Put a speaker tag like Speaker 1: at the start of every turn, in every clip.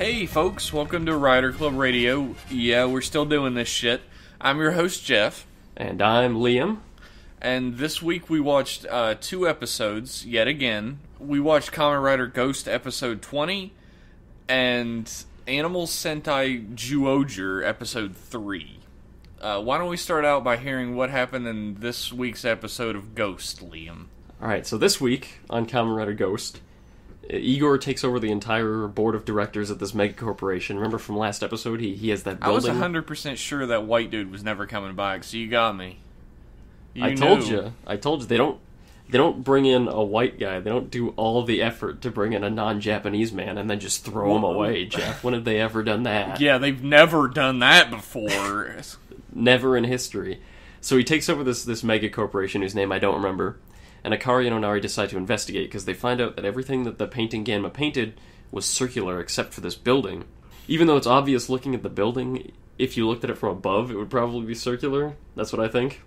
Speaker 1: Hey folks, welcome to Rider Club Radio. Yeah, we're still doing this shit. I'm your host, Jeff.
Speaker 2: And I'm Liam.
Speaker 1: And this week we watched 2 episodes, yet again. We watched Kamen Rider Ghost episode 20, and Animal Sentai Zyuohger episode 3. Why don't we start out by hearing what happened in this week's episode of Ghost, Liam?
Speaker 2: Alright, so this week on Kamen Rider Ghost, Igor takes over the entire board of directors at this mega corporation. Remember from last episode, he has that building?
Speaker 1: I was 100% sure that white dude was never coming back, so you got me.
Speaker 2: I told you. They don't bring in a white guy. They don't do all the effort to bring in a non-Japanese man and then just throw him away, Jeff. When have they ever done that?
Speaker 1: Yeah, they've never done that before.
Speaker 2: Never in history. So he takes over this mega corporation whose name I don't remember. And Akari and Onari decide to investigate because they find out that everything that the painting Ganma painted was circular except for this building. Even though it's obvious looking at the building, if you looked at it from above, it would probably be circular. That's what I think.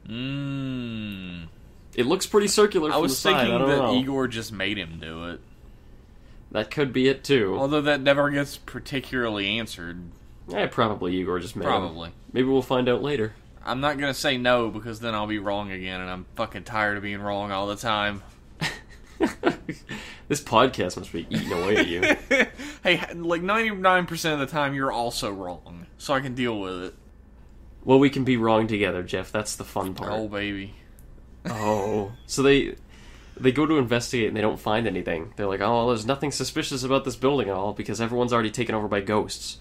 Speaker 2: It looks pretty circular from the side.
Speaker 1: I was thinking that Igor just made him do it.
Speaker 2: That could be it too.
Speaker 1: Although that never gets particularly answered.
Speaker 2: Probably Igor just made him.
Speaker 1: Probably.
Speaker 2: Maybe we'll find out later.
Speaker 1: I'm not going to say no, because then I'll be wrong again, and I'm fucking tired of being wrong all the time.
Speaker 2: This podcast must be eating away at you.
Speaker 1: Hey, like 99% of the time, you're also wrong, so I can deal with it.
Speaker 2: Well, we can be wrong together, Jeff. That's the fun part.
Speaker 1: Oh, baby.
Speaker 2: Oh. So they go to investigate, and they don't find anything. They're like, oh, well, there's nothing suspicious about this building at all, because everyone's already taken over by ghosts.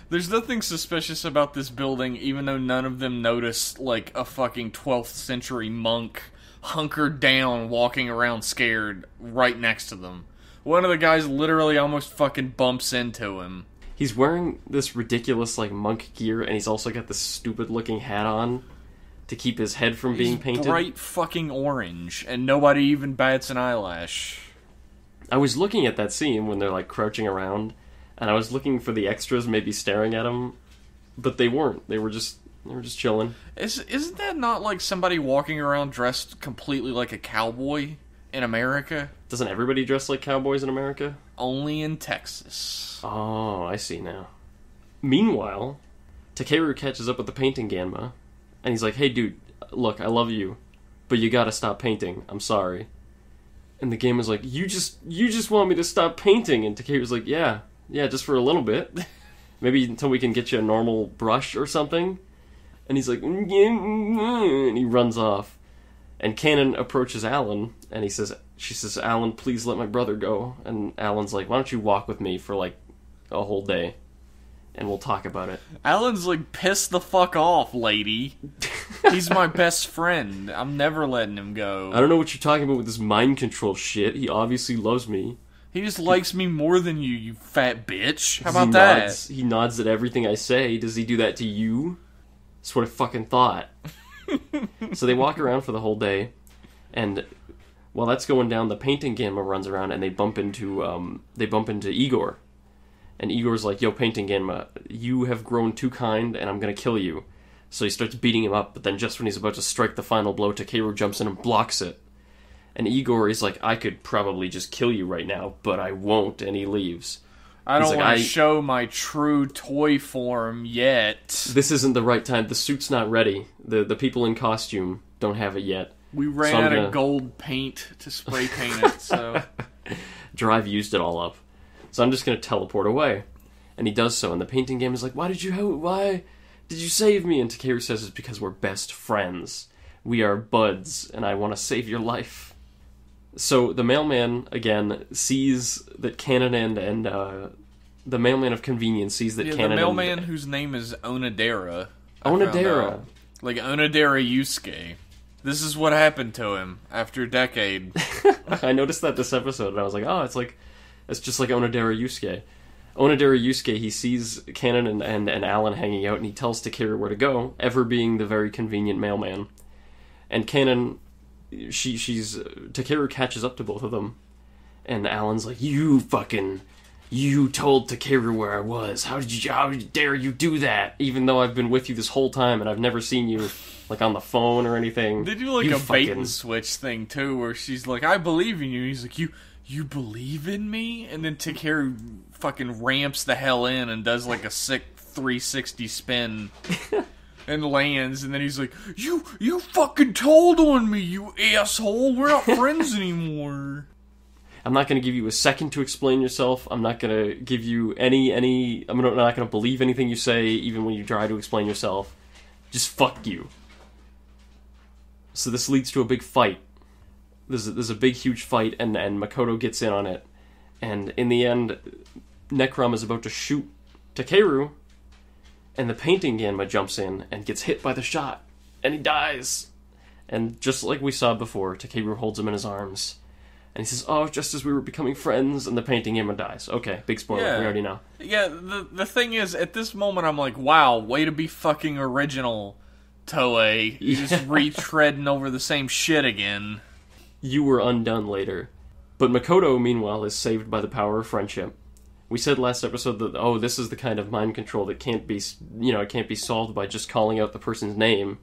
Speaker 1: There's nothing suspicious about this building, even though none of them noticed, like, a fucking 12th century monk hunkered down, walking around scared, right next to them. One of the guys literally almost fucking bumps into him.
Speaker 2: He's wearing this ridiculous, like, monk gear, and he's also got this stupid-looking hat on to keep his head from being painted.
Speaker 1: He's bright fucking orange, and nobody even bats an eyelash.
Speaker 2: I was looking at that scene when they're, like, crouching around, and I was looking for the extras maybe staring at him, but they weren't. They were just chilling.
Speaker 1: Isn't that not like somebody walking around dressed completely like a cowboy in America?
Speaker 2: Doesn't everybody dress like cowboys in America?
Speaker 1: Only in Texas.
Speaker 2: Oh, I see now. Meanwhile, Takeru catches up with the painting Ganma, and he's like, hey dude, look, I love you, but you gotta stop painting. I'm sorry. And the Ganma's like, you just want me to stop painting? And Takeru's like, yeah, just for a little bit. Maybe until we can get you a normal brush or something. And he's like, and he runs off. And Kanon approaches Alan, and she says, Alan, please let my brother go. And Alan's like, why don't you walk with me for like a whole day, and we'll talk about it.
Speaker 1: Alan's like, piss the fuck off, lady. He's my best friend. I'm never letting him go.
Speaker 2: I don't know what you're talking about with this mind control shit. He obviously loves me.
Speaker 1: He just likes me more than you, you fat bitch. How about that?
Speaker 2: He nods at everything I say. Does he do that to you? That's what I fucking thought. So they walk around for the whole day, and while that's going down, the painting Ganma runs around, and they bump into Igor. And Igor's like, yo, painting Ganma, you have grown too kind, and I'm gonna kill you. So he starts beating him up, but then just when he's about to strike the final blow, Takeru jumps in and blocks it. And Igor is like, I could probably just kill you right now, but I won't, and he leaves.
Speaker 1: I don't want to show my true toy form yet.
Speaker 2: This isn't the right time. The suit's not ready. The people in costume don't have it yet.
Speaker 1: We ran out of gold paint to spray paint it, so...
Speaker 2: Drive used it all up. So I'm just going to teleport away. And he does so, and the painting Ganma is like, why did you save me? And Takeru says it's because we're best friends. We are buds, and I want to save your life. So the mailman, again, sees that Kanon and the mailman of convenience sees that Kanon...
Speaker 1: the mailman whose name is Onodera.
Speaker 2: Onodera.
Speaker 1: Like Onodera Yusuke. This is what happened to him after a decade.
Speaker 2: I noticed that this episode, and I was like, oh, it's just like Onodera Yusuke. Onodera Yusuke, he sees Kanon and Alan hanging out, and he tells Takeru where to go, ever being the very convenient mailman. And Kanon... Takeru catches up to both of them, and Alan's like, you told Takeru where I was. How dare you do that? Even though I've been with you this whole time and I've never seen you, like, on the phone or anything.
Speaker 1: They do, like, a bait and switch thing, too, where she's like, I believe in you. And he's like, you believe in me? And then Takeru fucking ramps the hell in and does like a sick 360 spin and lands, and then he's like, you fucking told on me, you asshole, we're not friends anymore.
Speaker 2: I'm not going to give you a second to explain yourself. I'm not going to give you any. I'm not going to believe anything you say, even when you try to explain yourself. Just fuck you. So this leads to a big fight. There's a big, huge fight, and Makoto gets in on it. And in the end, Necrom is about to shoot Takeru, and the painting Ganma jumps in and gets hit by the shot, and he dies. And just like we saw before, Takeru holds him in his arms. And he says, oh, just as we were becoming friends, and the painting Ganma dies. Okay, big spoiler, we already know.
Speaker 1: Yeah, the thing is, at this moment, I'm like, wow, way to be fucking original, Toei. You just retreading over the same shit again.
Speaker 2: You were undone later. But Makoto, meanwhile, is saved by the power of friendship. We said last episode that, oh, this is the kind of mind control that can't be, it can't be solved by just calling out the person's name.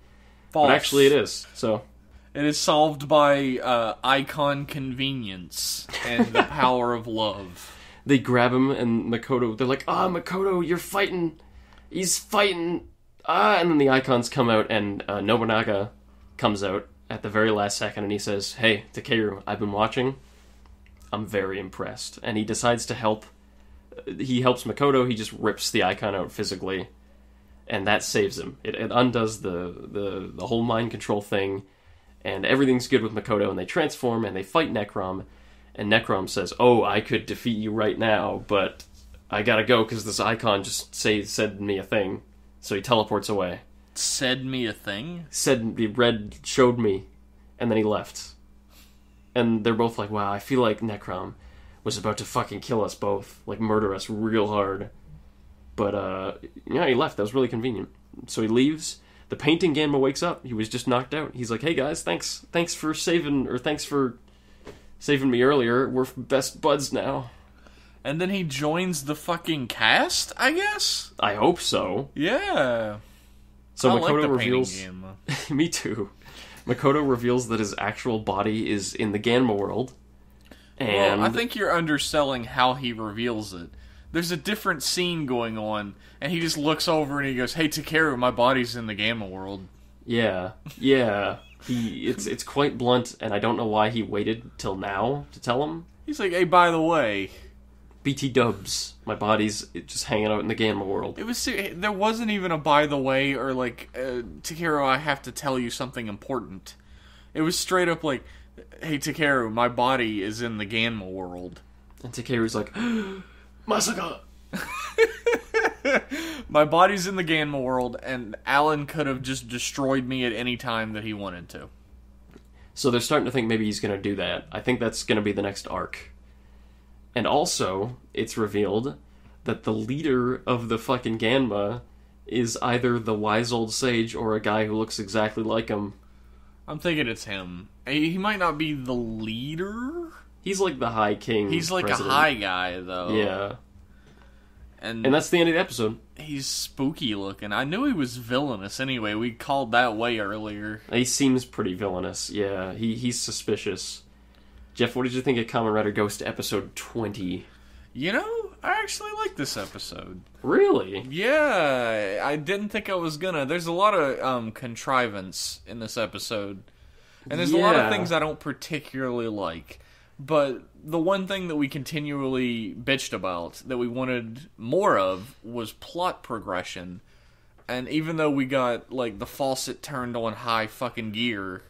Speaker 1: False.
Speaker 2: But actually it is, so...
Speaker 1: It is solved by icon convenience and the power of love.
Speaker 2: They grab him, and Makoto, they're like, Makoto, you're fighting. He's fighting. And then the icons come out, and Nobunaga comes out at the very last second, and he says, hey, Takeru, I've been watching. I'm very impressed. And he decides to help. He helps Makoto, he just rips the icon out physically, and that saves him. It undoes the whole mind control thing. And everything's good with Makoto, and they transform, and they fight Necrom, and Necrom says, oh, I could defeat you right now, but I gotta go, because this icon just said me a thing. So he teleports away.
Speaker 1: Said me a thing?
Speaker 2: Showed me, and then he left. And they're both like, wow, I feel like Necrom was about to fucking kill us both, like murder us real hard. But, he left, that was really convenient. So he leaves. The painting Ganma wakes up. He was just knocked out. He's like, hey guys, thanks for saving me earlier. We're best buds now.
Speaker 1: And then he joins the fucking cast, I guess?
Speaker 2: I hope so.
Speaker 1: Yeah.
Speaker 2: So
Speaker 1: I
Speaker 2: Makoto
Speaker 1: like the
Speaker 2: reveals...
Speaker 1: painting Ganma.
Speaker 2: Me too. Makoto reveals that his actual body is in the Ganma world. And
Speaker 1: well, I think you're underselling how he reveals it. There's a different scene going on, and he just looks over and he goes, hey, Takeru, my body's in the Gamma world.
Speaker 2: Yeah. It's quite blunt, and I don't know why he waited till now to tell him.
Speaker 1: He's like, hey, by the way...
Speaker 2: BT dubs, my body's just hanging out in the Gamma world.
Speaker 1: There wasn't even a by the way, or like, Takeru, I have to tell you something important. It was straight up like, hey, Takeru, my body is in the Gamma world.
Speaker 2: And Takeru's like... Masaka!
Speaker 1: My body's in the Ganma world, and Alan could have just destroyed me at any time that he wanted to.
Speaker 2: So they're starting to think maybe he's going to do that. I think that's going to be the next arc. And also, it's revealed that the leader of the fucking Ganma is either the wise old sage or a guy who looks exactly like him.
Speaker 1: I'm thinking it's him. He might not be the leader...
Speaker 2: He's like the High King.
Speaker 1: He's like president. A high guy, though.
Speaker 2: Yeah.
Speaker 1: And
Speaker 2: that's the end of the episode.
Speaker 1: He's spooky looking. I knew he was villainous anyway. We called that way earlier.
Speaker 2: He seems pretty villainous, yeah. He's suspicious. Jeff, what did you think of Kamen Rider Ghost episode 20?
Speaker 1: You know, I actually like this episode.
Speaker 2: Really?
Speaker 1: Yeah, I didn't think I was gonna. There's a lot of contrivance in this episode. And there's a lot of things I don't particularly like. But the one thing that we continually bitched about, that we wanted more of, was plot progression. And even though we got, like, the faucet turned on high fucking gear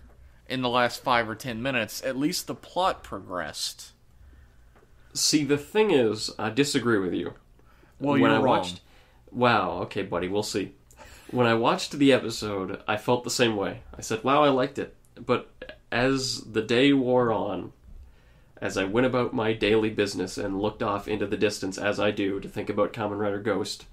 Speaker 1: in the last 5 or 10 minutes, at least the plot progressed.
Speaker 2: See, the thing is, I disagree with you.
Speaker 1: Well, you're wrong.
Speaker 2: Wow, okay, buddy, we'll see. When I watched the episode, I felt the same way. I said, wow, I liked it. But as the day wore on... As I went about my daily business and looked off into the distance as I do to think about Kamen Rider Ghost,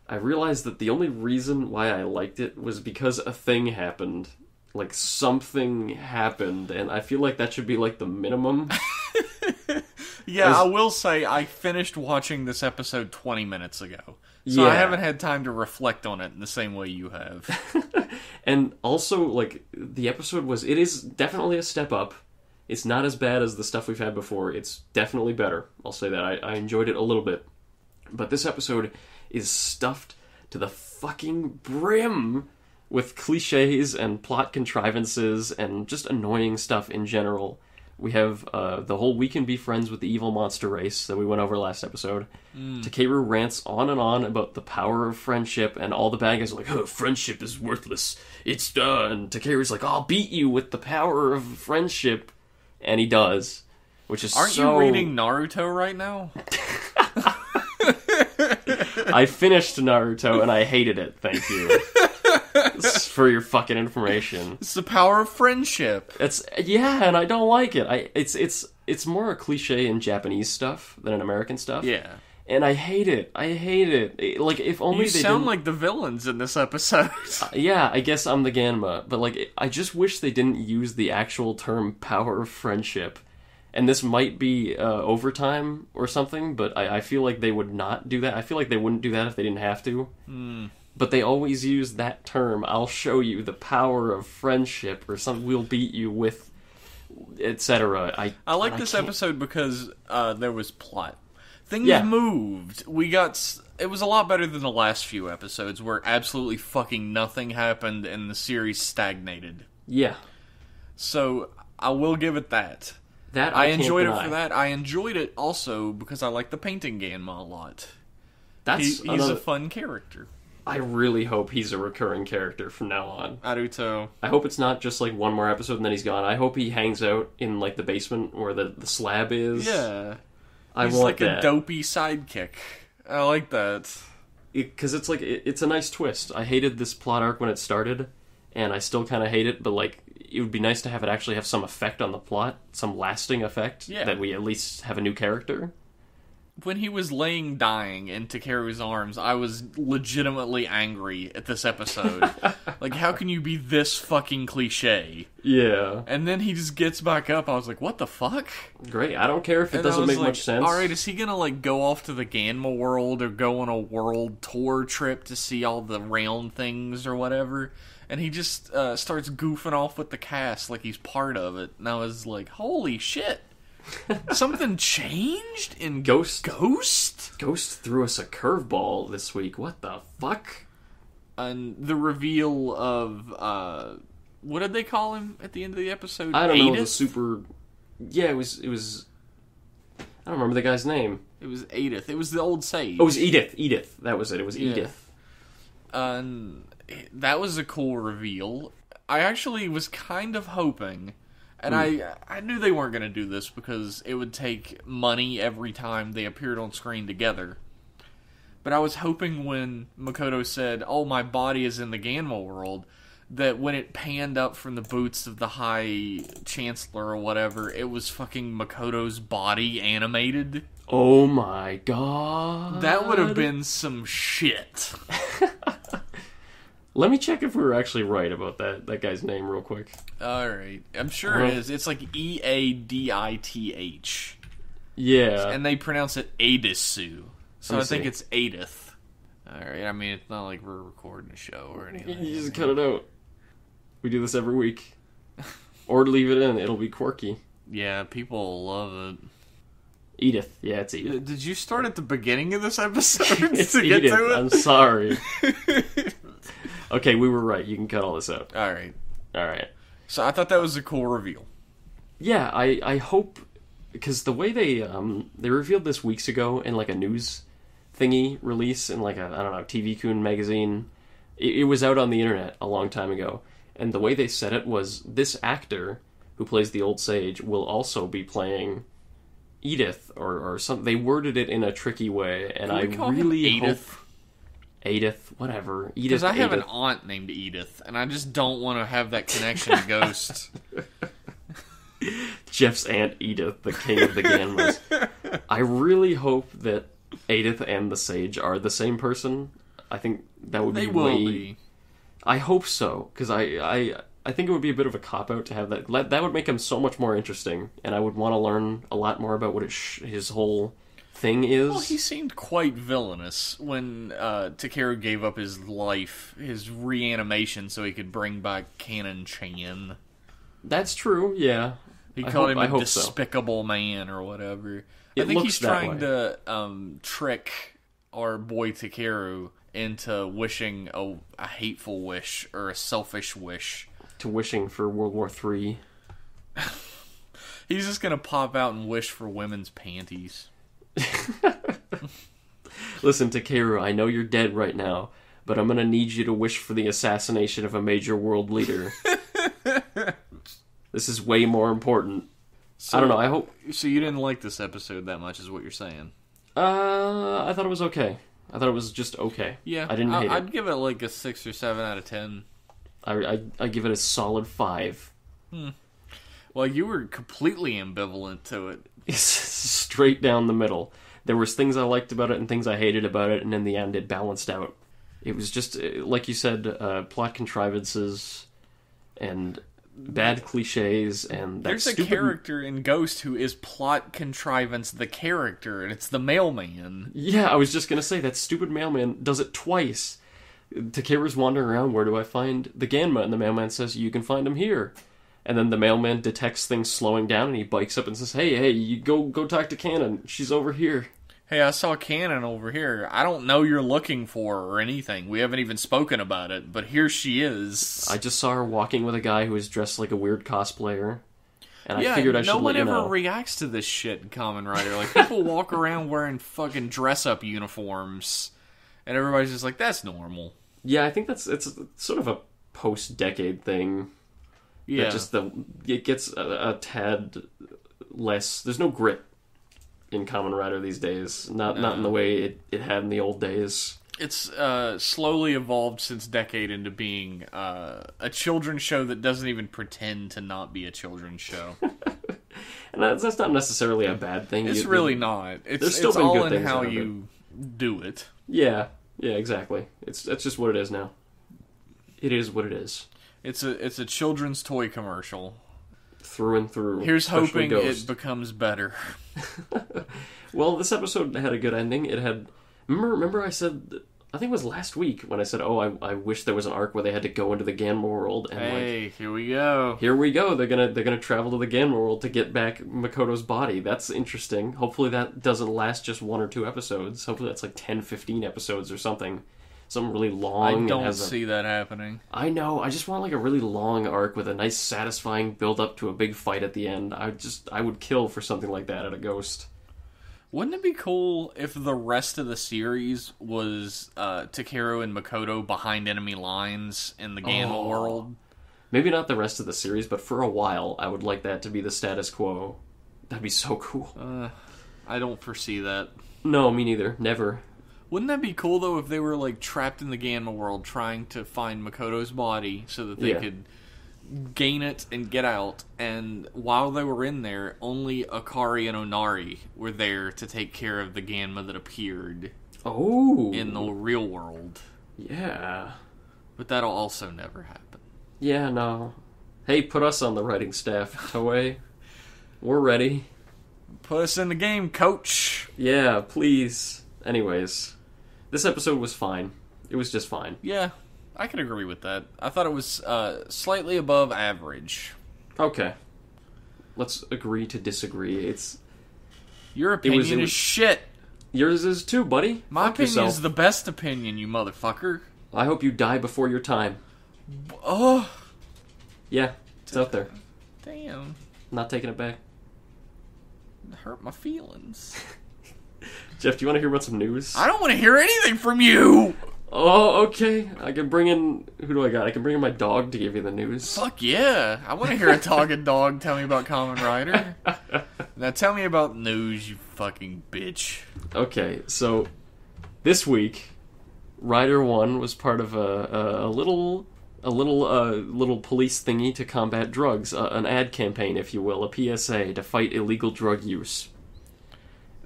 Speaker 2: I realized that the only reason why I liked it was because a thing happened. Like, something happened, and I feel like that should be, like, the minimum.
Speaker 1: Yeah, I will say, I finished watching this episode 20 minutes ago. So I haven't had time to reflect on it in the same way you have.
Speaker 2: And also, like, the episode it is definitely a step up. It's not as bad as the stuff we've had before. It's definitely better. I'll say that. I enjoyed it a little bit. But this episode is stuffed to the fucking brim with cliches and plot contrivances and just annoying stuff in general. We have the whole "we can be friends with the evil monster race" that we went over last episode. Takeru rants on and on about the power of friendship, and all the bad guys are like, "Oh, friendship is worthless. It's done." And Takeru's like, "I'll beat you with the power of friendship," and he does, which is
Speaker 1: Aren't you reading Naruto right now?
Speaker 2: I finished Naruto and I hated it. Thank you. For your fucking information.
Speaker 1: It's the power of friendship.
Speaker 2: And I don't like it. It's more a cliche in Japanese stuff than in American stuff.
Speaker 1: Yeah.
Speaker 2: And I hate it. Like, if only
Speaker 1: you
Speaker 2: they
Speaker 1: sound
Speaker 2: didn't...
Speaker 1: like the villains in this episode.
Speaker 2: Yeah, I guess I'm the Ganma. But, like, I just wish they didn't use the actual term power of friendship. And this might be overtime or something, but I feel like they would not do that. I feel like they wouldn't do that if they didn't have to. But they always use that term. "I'll show you the power of friendship," or something. "We'll beat you with," etc.
Speaker 1: I like this episode because there was plot. Things
Speaker 2: Yeah.
Speaker 1: moved. It was a lot better than the last few episodes where absolutely fucking nothing happened and the series stagnated.
Speaker 2: Yeah.
Speaker 1: So I will give it that.
Speaker 2: That
Speaker 1: I
Speaker 2: can't
Speaker 1: enjoyed
Speaker 2: deny.
Speaker 1: it for that. I enjoyed it also because I like the painting Ganma a lot.
Speaker 2: He's
Speaker 1: He's a fun character.
Speaker 2: I really hope he's a recurring character from now on.
Speaker 1: I do too.
Speaker 2: I hope it's not just like one more episode and then he's gone. I hope he hangs out in like the basement where the slab is.
Speaker 1: Yeah.
Speaker 2: I
Speaker 1: He's
Speaker 2: want
Speaker 1: like
Speaker 2: that.
Speaker 1: a dopey sidekick. I like that.
Speaker 2: Because it's like, it's a nice twist. I hated this plot arc when it started, and I still kind of hate it, but like, it would be nice to have it actually have some effect on the plot, some lasting effect, that we at least have a new character.
Speaker 1: When he was laying dying in Takeru's arms, I was legitimately angry at this episode. Like, how can you be this fucking cliche?
Speaker 2: Yeah.
Speaker 1: And then he just gets back up. I was like, what the fuck?
Speaker 2: Great. I don't care if it
Speaker 1: And
Speaker 2: doesn't
Speaker 1: I was
Speaker 2: make much sense.
Speaker 1: Alright, is he gonna, like, go off to the Ganma world or go on a world tour trip to see all the round things or whatever? And he just starts goofing off with the cast like he's part of it. And I was like, holy shit. Something changed in
Speaker 2: Ghost?
Speaker 1: Ghost
Speaker 2: threw us a curveball this week. What the fuck?
Speaker 1: And the reveal of, what did they call him at the end of the episode?
Speaker 2: I don't know,
Speaker 1: Eadith?
Speaker 2: the super... Yeah, it was... I don't remember the guy's name.
Speaker 1: It was Eadith. It was the old sage.
Speaker 2: Oh, it was Eadith. That was it. It was Eadith.
Speaker 1: That was a cool reveal. I actually was kind of hoping... And I knew they weren't going to do this because it would take money every time they appeared on screen together. But I was hoping when Makoto said, "Oh, my body is in the Ganma world," that when it panned up from the boots of the High Chancellor or whatever, it was fucking Makoto's body animated.
Speaker 2: Oh my god.
Speaker 1: That would have been some shit.
Speaker 2: Let me check if we were actually right about that guy's name real quick.
Speaker 1: Alright. I'm sure it is. It's like Eadith.
Speaker 2: Yeah.
Speaker 1: And they pronounce it Eadisu. So I think
Speaker 2: see.
Speaker 1: it's Eadith. Alright, I mean, it's not like we're recording a show or anything.
Speaker 2: You just cut it out. We do this every week. Or leave it in. It'll be quirky.
Speaker 1: Yeah, people love it.
Speaker 2: Eadith. Yeah, it's Eadith.
Speaker 1: Did you start at the beginning of this episode
Speaker 2: It's
Speaker 1: to get
Speaker 2: Eadith.
Speaker 1: to it?
Speaker 2: I'm sorry. Okay, we were right. You can cut all this out.
Speaker 1: Alright.
Speaker 2: Alright.
Speaker 1: So I thought that was a cool reveal.
Speaker 2: Yeah, I hope... Because the way they revealed this weeks ago in like a news thingy release in like a, I don't know, TV Kun magazine. It was out on the internet a long time ago. And the way they said it was, this actor who plays the old sage will also be playing Eadith or something. They worded it in a tricky way, and I really hope... Eadith, whatever. Eadith.
Speaker 1: Because I have an aunt named Eadith, and I just don't want to have that connection to Ghost.
Speaker 2: Jeff's aunt Eadith, the king of the Ganmas. I really hope that Eadith and the sage are the same person. I think that would be
Speaker 1: They will be.
Speaker 2: I hope so, because I think it would be a bit of a cop-out to have that. That would make him so much more interesting, and I would want to learn a lot more about what his whole thing is.
Speaker 1: Well, he seemed quite villainous when Takeru gave up his life, his reanimation, so he could bring back Kanon Chan.
Speaker 2: That's true, yeah.
Speaker 1: He called him a
Speaker 2: hope so.
Speaker 1: despicable man or whatever.
Speaker 2: It
Speaker 1: I think
Speaker 2: looks
Speaker 1: he's
Speaker 2: that
Speaker 1: trying
Speaker 2: way.
Speaker 1: to trick our boy Takeru into wishing a hateful wish or a selfish wish.
Speaker 2: To wishing for World War III.
Speaker 1: He's just gonna pop out and wish for women's panties.
Speaker 2: Listen, Takeru, I know you're dead right now, but I'm gonna need you to wish for the assassination of a major world leader. This is way more important.
Speaker 1: So,
Speaker 2: I don't know, I hope...
Speaker 1: So you didn't like this episode that much, is what you're saying?
Speaker 2: I thought it was okay. I thought it was just okay.
Speaker 1: Yeah,
Speaker 2: I didn't hate it.
Speaker 1: I'd give it like a 6 or 7 out of 10.
Speaker 2: I give it a solid 5.
Speaker 1: Well, you were completely ambivalent to it.
Speaker 2: Straight down the middle. There was things I liked about it and things I hated about it, and in the end it balanced out. It was just, like you said, plot contrivances and bad cliches and that
Speaker 1: There's
Speaker 2: stupid...
Speaker 1: a character in Ghost who is plot contrivance the character, and it's the mailman.
Speaker 2: Yeah, I was just gonna say, that stupid mailman does it twice. Takeru's wandering around, where do I find the Ganma? And the mailman says, you can find him here. And then the mailman detects things slowing down, and he bikes up and says, hey, you go talk to Cannon. She's over here.
Speaker 1: Hey, I saw Cannon over here. I don't know you're looking for her or anything. We haven't even spoken about it, but here she is.
Speaker 2: I just saw her walking with a guy who was dressed like a weird cosplayer. And I figured I should let you know.
Speaker 1: No one ever reacts to this shit in Kamen Rider. Like, people walk around wearing fucking dress-up uniforms, and everybody's just like, that's normal.
Speaker 2: Yeah, I think it's sort of a post-decade thing.
Speaker 1: Yeah.
Speaker 2: That just it gets a tad less... There's no grit in Kamen Rider these days. Not in the way it had in the old days.
Speaker 1: It's slowly evolved since Decade into being a children's show that doesn't even pretend to not be a children's show.
Speaker 2: And that's not necessarily a bad thing.
Speaker 1: It's really not. It's
Speaker 2: still been
Speaker 1: all
Speaker 2: good
Speaker 1: in
Speaker 2: things
Speaker 1: how
Speaker 2: out of
Speaker 1: you do it.
Speaker 2: Yeah, exactly. That's just what it is now. It is what it is.
Speaker 1: It's a children's toy commercial.
Speaker 2: Through and through.
Speaker 1: Here's hoping
Speaker 2: Ghost.
Speaker 1: it becomes better.
Speaker 2: Well, this episode had a good ending. It had... Remember I said... I think it was last week when I said, I wish there was an arc where they had to go into the Ganma world. And
Speaker 1: hey, here we go.
Speaker 2: Here we go. They're gonna travel to the Ganma world to get back Makoto's body. That's interesting. Hopefully that doesn't last just 1 or 2 episodes. Hopefully that's like 10, 15 episodes or something. Something really long.
Speaker 1: I don't see that happening.
Speaker 2: I know. I just want like a really long arc with a nice, satisfying build up to a big fight at the end. I would kill for something like that at a Ghost.
Speaker 1: Wouldn't it be cool if the rest of the series was Takeru and Makoto behind enemy lines in the Ganma world?
Speaker 2: Maybe not the rest of the series, but for a while, I would like that to be the status quo. That'd be so cool.
Speaker 1: I don't foresee that.
Speaker 2: No, me neither. Never.
Speaker 1: Wouldn't that be cool, though, if they were, like, trapped in the Ganma world trying to find Makoto's body so that they could gain it and get out, and while they were in there, only Akari and Onari were there to take care of the Ganma that appeared in the real world.
Speaker 2: Yeah.
Speaker 1: But that'll also never happen.
Speaker 2: Yeah, no. Hey, put us on the writing staff, Toei. We're ready.
Speaker 1: Put us in the game, coach!
Speaker 2: Yeah, please. Anyways, this episode was fine. It was just fine.
Speaker 1: Yeah, I can agree with that. I thought it was slightly above average.
Speaker 2: Okay. Let's agree to disagree.
Speaker 1: Your opinion is shit.
Speaker 2: Yours is too, buddy.
Speaker 1: My
Speaker 2: Fuck
Speaker 1: opinion
Speaker 2: yourself.
Speaker 1: is the best opinion, you motherfucker.
Speaker 2: I hope you die before your time.
Speaker 1: Oh.
Speaker 2: Yeah, it's out there.
Speaker 1: Damn.
Speaker 2: Not taking it back.
Speaker 1: It hurt my feelings.
Speaker 2: Jeff, do you want to hear about some news?
Speaker 1: I don't want to hear anything from you!
Speaker 2: Oh, okay. I can bring in... Who do I got? I can bring in my dog to give you the news.
Speaker 1: Fuck yeah. I want to hear a talking dog tell me about Kamen Rider. Now tell me about news, you fucking bitch.
Speaker 2: Okay, so this week, Rider 1 was part of a little police thingy to combat drugs, an ad campaign, if you will, a PSA to fight illegal drug use.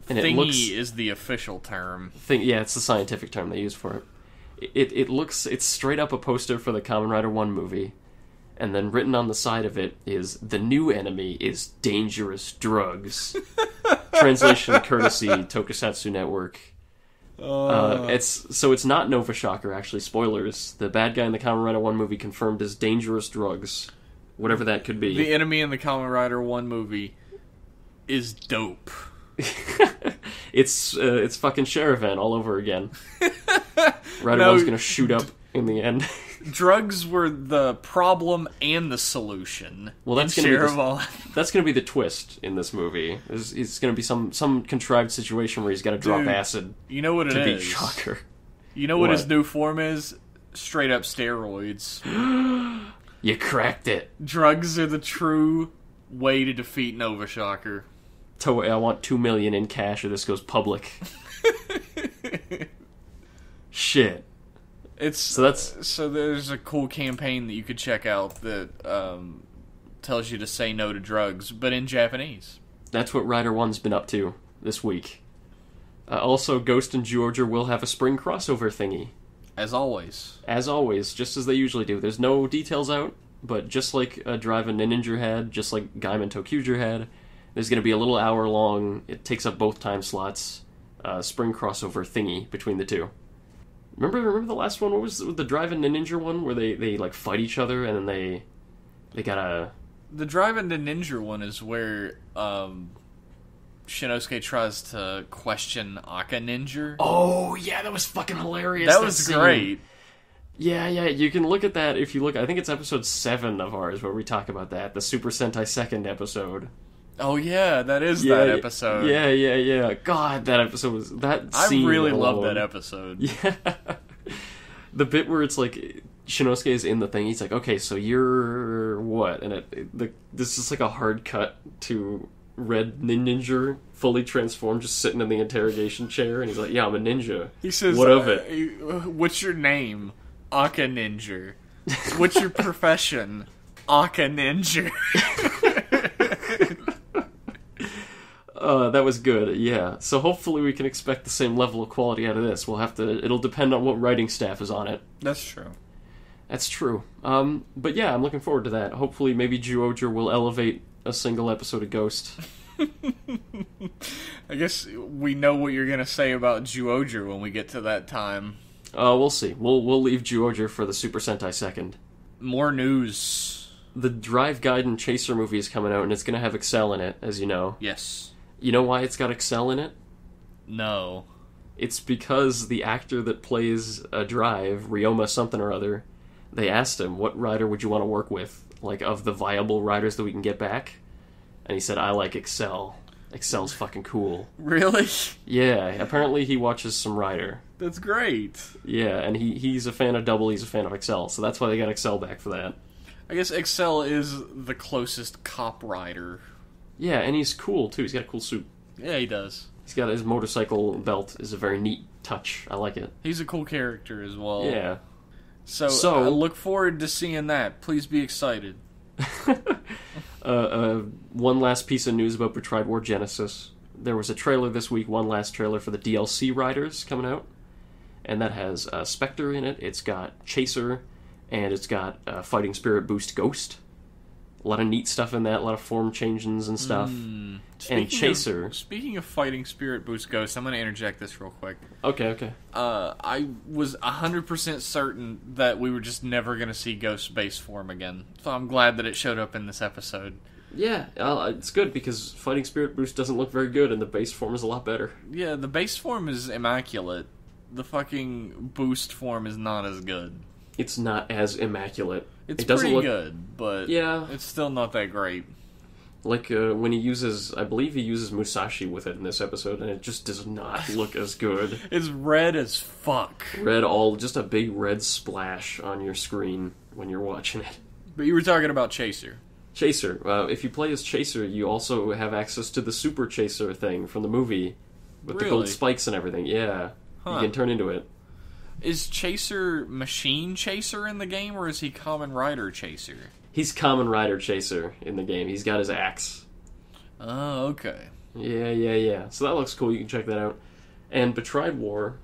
Speaker 2: And
Speaker 1: thingy is the official term.
Speaker 2: Yeah, it's the scientific term they use for it. It's straight up a poster for the Kamen Rider 1 movie, and then written on the side of it is, the new enemy is dangerous drugs. Translation courtesy Tokusatsu Network. It's not Nova Shocker, actually. Spoilers. The bad guy in the Kamen Rider 1 movie confirmed as dangerous drugs. whatever that could be.
Speaker 1: The enemy in the Kamen Rider 1 movie is dope.
Speaker 2: It's fucking Sherivan all over again. Rider 1's gonna shoot up in the end.
Speaker 1: Drugs were the problem and the solution.
Speaker 2: Well, that's gonna be the twist in this movie. It's gonna be some contrived situation where he's got to drop acid.
Speaker 1: You know what it is?
Speaker 2: To beat Shocker.
Speaker 1: You know what his new form is? Straight up steroids.
Speaker 2: You cracked it.
Speaker 1: Drugs are the true way to defeat Nova Shocker.
Speaker 2: Toei, I want $2 million in cash or this goes public. Shit. So there's a cool campaign that you could check out that tells you to say no to drugs, but in Japanese. That's what Rider 1's been up to this week. Also, Ghost and Zyuohger will have a spring crossover thingy.
Speaker 1: As always.
Speaker 2: As always, just as they usually do. There's no details out, but just like Drive and Ninja had, just like Gaiman Tokuger had, there's going to be a little hour-long, it takes up both time slots, spring crossover thingy between the two. Remember the last one? What was the Drive and Ninja one, where they like fight each other and then they gotta...
Speaker 1: The Drive and Ninja one is where Shinosuke tries to question Aka Ninja.
Speaker 2: Oh, yeah, that was fucking hilarious.
Speaker 1: That was great.
Speaker 2: Yeah, you can look at that if you look. I think it's episode 7 of ours where we talk about that, the Super Sentai 2nd episode.
Speaker 1: Oh, yeah, that is that episode.
Speaker 2: Yeah. God, that episode was... That scene
Speaker 1: I really
Speaker 2: alone.
Speaker 1: love that episode.
Speaker 2: Yeah. The bit where it's like, Shinosuke is in the thing, he's like, okay, so you're what? And this is like a hard cut to Red Ninja, fully transformed, just sitting in the interrogation chair, and he's like, yeah, I'm a ninja.
Speaker 1: He says,
Speaker 2: what of it?
Speaker 1: What's your name? Aka Ninja. What's your profession? Aka Ninja.
Speaker 2: That was good, yeah. So hopefully we can expect the same level of quality out of this. It'll depend on what writing staff is on it.
Speaker 1: That's true.
Speaker 2: That's true. But yeah, I'm looking forward to that. Hopefully maybe Zyuohger will elevate a single episode of Ghost.
Speaker 1: I guess we know what you're going to say about Zyuohger when we get to that time.
Speaker 2: We'll see. We'll leave Zyuohger for the Super Sentai 2nd.
Speaker 1: More news.
Speaker 2: The Drive Gaiden Chaser movie is coming out, and it's going to have Excel in it, as you know.
Speaker 1: Yes.
Speaker 2: You know why it's got Excel in it?
Speaker 1: No.
Speaker 2: It's because the actor that plays Drive, Ryoma something or other, they asked him, what rider would you want to work with? Like, of the viable riders that we can get back? And he said, I like Excel. Excel's fucking cool.
Speaker 1: Really?
Speaker 2: Yeah, apparently he watches some Rider.
Speaker 1: That's great.
Speaker 2: Yeah, and he's a fan of Double, he's a fan of Excel, so that's why they got Excel back for that.
Speaker 1: I guess Excel is the closest cop rider.
Speaker 2: Yeah, and he's cool, too. He's got a cool suit.
Speaker 1: Yeah, he does.
Speaker 2: He's got his motorcycle belt is a very neat touch. I like it.
Speaker 1: He's a cool character as well.
Speaker 2: Yeah.
Speaker 1: So I look forward to seeing that. Please be excited.
Speaker 2: One last piece of news about Betrayed War Genesis. There was a trailer this week, one last trailer for the DLC riders coming out. And that has Spectre in it, it's got Chaser, and it's got Fighting Spirit Boost Ghost. A lot of neat stuff in that, a lot of form changes and stuff. And Chaser...
Speaker 1: Speaking of Fighting Spirit Boost Ghost, I'm going to interject this real quick.
Speaker 2: Okay.
Speaker 1: I was 100% certain that we were just never going to see Ghost base form again. So I'm glad that it showed up in this episode.
Speaker 2: Yeah, it's good because Fighting Spirit Boost doesn't look very good and the base form is a lot better.
Speaker 1: Yeah, the base form is immaculate. The fucking boost form is not as good.
Speaker 2: It's not as immaculate.
Speaker 1: It doesn't pretty good, but
Speaker 2: yeah,
Speaker 1: it's still not that great.
Speaker 2: Like when he uses, I believe he uses Musashi with it in this episode, and it just does not look as good.
Speaker 1: It's red as fuck.
Speaker 2: Just a big red splash on your screen when you're watching it.
Speaker 1: But you were talking about Chaser.
Speaker 2: Chaser. If you play as Chaser, you also have access to the Super Chaser thing from the movie. With the gold spikes and everything, yeah. Huh. You can turn into it.
Speaker 1: Is Chaser Machine Chaser in the game, or is he Kamen Rider Chaser?
Speaker 2: He's Kamen Rider Chaser in the game. He's got his axe.
Speaker 1: Oh, okay.
Speaker 2: Yeah. So that looks cool. You can check that out. And Betrayed War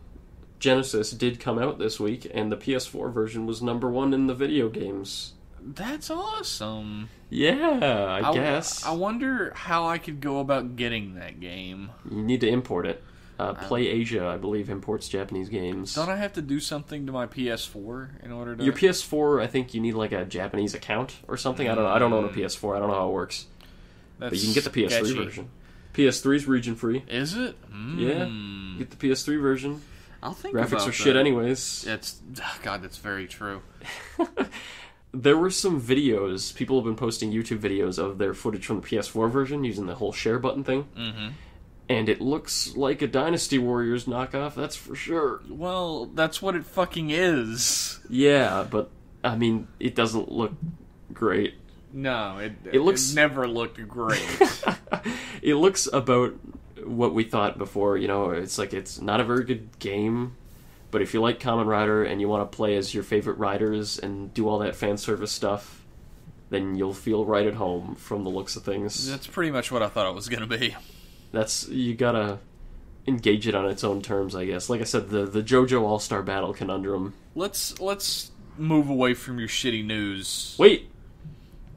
Speaker 2: Genesis did come out this week, and the PS4 version was #1 in the video games.
Speaker 1: That's awesome.
Speaker 2: Yeah, I guess.
Speaker 1: I wonder how I could go about getting that game.
Speaker 2: You need to import it. Play Asia, I believe, imports Japanese games.
Speaker 1: Don't I have to do something to my PS4 in order to...
Speaker 2: Your PS4, I think you need like a Japanese account or something. I don't own a PS4. I don't know how it works. But you can get the PS3
Speaker 1: sketchy.
Speaker 2: version. PS3's region free.
Speaker 1: Is it?
Speaker 2: Yeah. You get the PS3 version.
Speaker 1: I'll think
Speaker 2: Graphics
Speaker 1: about
Speaker 2: are shit anyways.
Speaker 1: God, that's very true.
Speaker 2: There were some videos. People have been posting YouTube videos of their footage from the PS4 version using the whole share button thing.
Speaker 1: Mm-hmm.
Speaker 2: And it looks like a Dynasty Warriors knockoff, that's for sure.
Speaker 1: Well, that's what it fucking is.
Speaker 2: Yeah, but, I mean, it doesn't look great.
Speaker 1: No, it never looked great.
Speaker 2: It looks about what we thought before, you know, it's not a very good game, but if you like Kamen Rider and you want to play as your favorite riders and do all that fan service stuff, then you'll feel right at home from the looks of things.
Speaker 1: That's pretty much what I thought it was going to be.
Speaker 2: You gotta engage it on its own terms, I guess. Like I said, the JoJo All-Star Battle conundrum.
Speaker 1: Let's move away from your shitty news.
Speaker 2: Wait!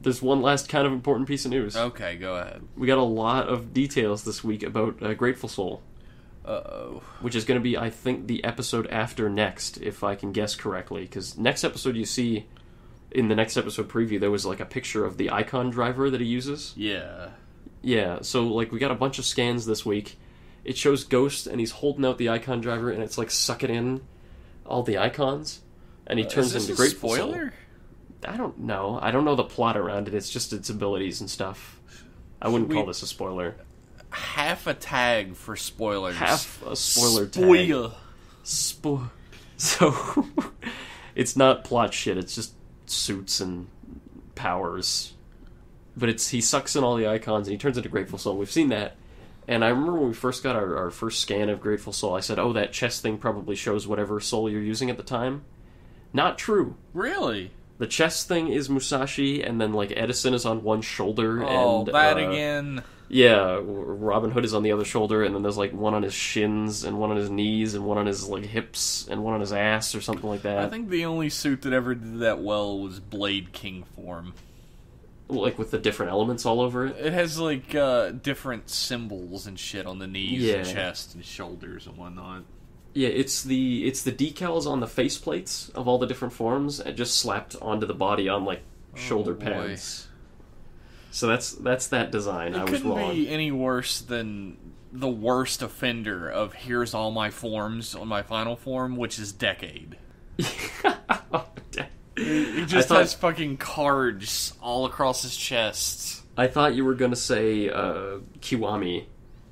Speaker 2: There's one last kind of important piece of news.
Speaker 1: Okay, go ahead.
Speaker 2: We got a lot of details this week about Grateful Soul.
Speaker 1: Uh-oh.
Speaker 2: Which is going to be, I think, the episode after next, if I can guess correctly. Because next episode you see, in the next episode preview, there was like a picture of the icon driver that he uses.
Speaker 1: Yeah.
Speaker 2: Yeah, so like we got a bunch of scans this week. It shows Ghost, and he's holding out the icon driver, and it's like sucking in all the icons. And he turns into Grateful Soul.
Speaker 1: Spoiler?
Speaker 2: I don't know. I don't know the plot around it. It's just its abilities and stuff. I wouldn't call this a spoiler.
Speaker 1: Half a tag for spoilers.
Speaker 2: Half a spoiler tag. So, it's not plot shit. It's just suits and powers. But he sucks in all the icons and he turns into Grateful Soul. We've seen that. And I remember when we first got our first scan of Grateful Soul, I said, oh, that chest thing probably shows whatever soul you're using at the time. Not true.
Speaker 1: Really?
Speaker 2: The chest thing is Musashi, and then, like, Edison is on one shoulder.
Speaker 1: Oh,
Speaker 2: and,
Speaker 1: that again.
Speaker 2: Yeah, Robin Hood is on the other shoulder, and then there's, like, one on his shins, and one on his knees, and one on his, like, hips, and one on his ass, or something like that.
Speaker 1: I think the only suit that ever did that well was Blade King form.
Speaker 2: Like, with the different elements all over it?
Speaker 1: It has, like, different symbols and shit on the knees and chest and shoulders and whatnot.
Speaker 2: Yeah, it's the decals on the faceplates of all the different forms, and just slapped onto the body on, like, shoulder pads. So that's that design. I was wrong. It couldn't
Speaker 1: be any worse than the worst offender of here's all my forms on my final form, which is Decade. He just has fucking cards all across his chest.
Speaker 2: I thought you were going to say Kiwami,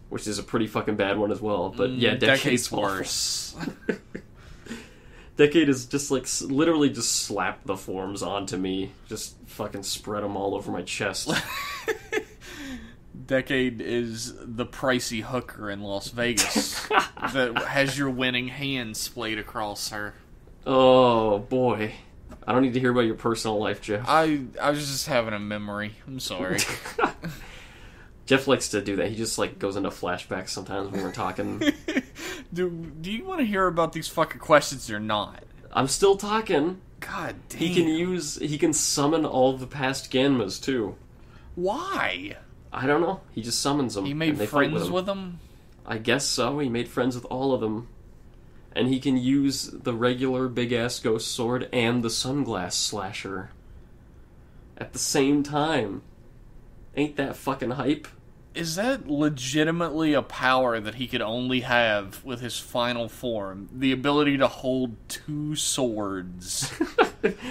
Speaker 2: which is a pretty fucking bad one as well. But yeah, Decade's worse. Decade is just like literally just slapped the forms onto me. Just fucking spread them all over my chest.
Speaker 1: Decade is the pricey hooker in Las Vegas that has your winning hand splayed across her.
Speaker 2: Oh, boy. I don't need to hear about your personal life, Jeff.
Speaker 1: I was just having a memory. I'm sorry.
Speaker 2: Jeff likes to do that. He just like goes into flashbacks sometimes when we're talking.
Speaker 1: Do you want to hear about these fucking questions or not?
Speaker 2: I'm still talking.
Speaker 1: God damn.
Speaker 2: He can summon all the past Ganmas too.
Speaker 1: Why?
Speaker 2: I don't know. He just summons them.
Speaker 1: He made friends with them?
Speaker 2: I guess so. He made friends with all of them. And he can use the regular big-ass ghost sword and the sunglass slasher at the same time. Ain't that fucking hype?
Speaker 1: Is that legitimately a power that he could only have with his final form? The ability to hold two swords.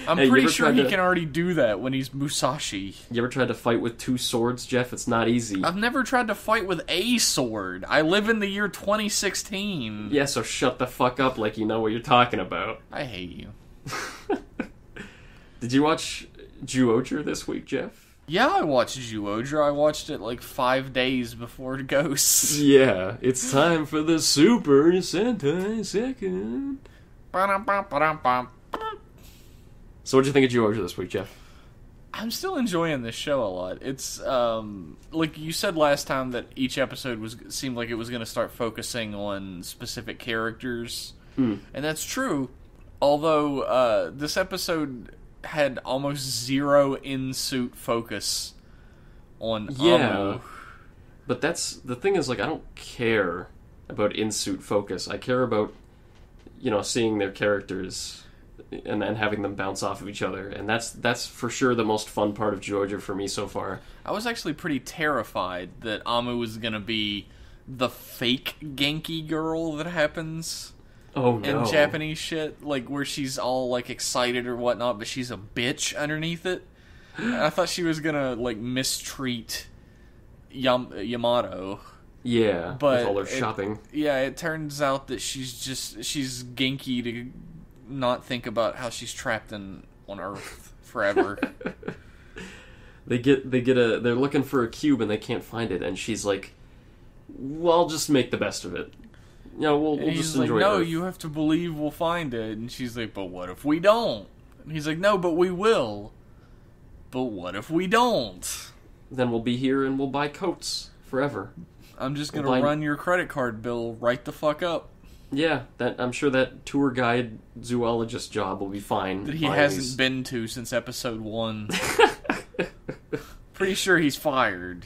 Speaker 1: I'm pretty sure he can already do that when he's Musashi.
Speaker 2: You ever tried to fight with two swords, Jeff? It's not easy.
Speaker 1: I've never tried to fight with a sword. I live in the year 2016.
Speaker 2: Yeah, so shut the fuck up like you know what you're talking about.
Speaker 1: I hate you.
Speaker 2: Did you watch Zyuohger this week, Jeff?
Speaker 1: Yeah, I watched Zyuohger. I watched it like 5 days before Ghosts.
Speaker 2: Yeah, it's time for the Super Sentai Second. So what'd you think of Zyuohger this week, Jeff?
Speaker 1: I'm still enjoying this show a lot. It's, like you said last time that each episode seemed like it was going to start focusing on specific characters. And that's true. Although, this episode had almost zero in-suit focus on Amu.
Speaker 2: But that's the thing is, like, I don't care about in-suit focus. I care about, seeing their characters and then having them bounce off of each other. And that's for sure the most fun part of Zyuohger for me so far.
Speaker 1: I was actually pretty terrified that Amu was going to be the fake Genki girl that happens in Japanese shit. Like, where she's all, like, excited or whatnot, but she's a bitch underneath it. And I thought she was going to, like, mistreat Yamato.
Speaker 2: Yeah,
Speaker 1: but
Speaker 2: with all her shopping.
Speaker 1: Yeah, it turns out that she's Genki to not think about how she's trapped on Earth forever.
Speaker 2: They're looking for a cube and they can't find it, and she's like, well, I'll just make the best of it. We'll just enjoy it.
Speaker 1: No,
Speaker 2: Earth.
Speaker 1: you have to believe we'll find it. And she's like, but what if we don't? And he's like, no, but we will. But what if we don't?
Speaker 2: Then we'll be here and we'll buy coats forever.
Speaker 1: I'm just going to run your credit card bill right the fuck up.
Speaker 2: Yeah, I'm sure that tour guide zoologist job will be fine.
Speaker 1: That he hasn't been to since episode 1. Pretty sure he's fired.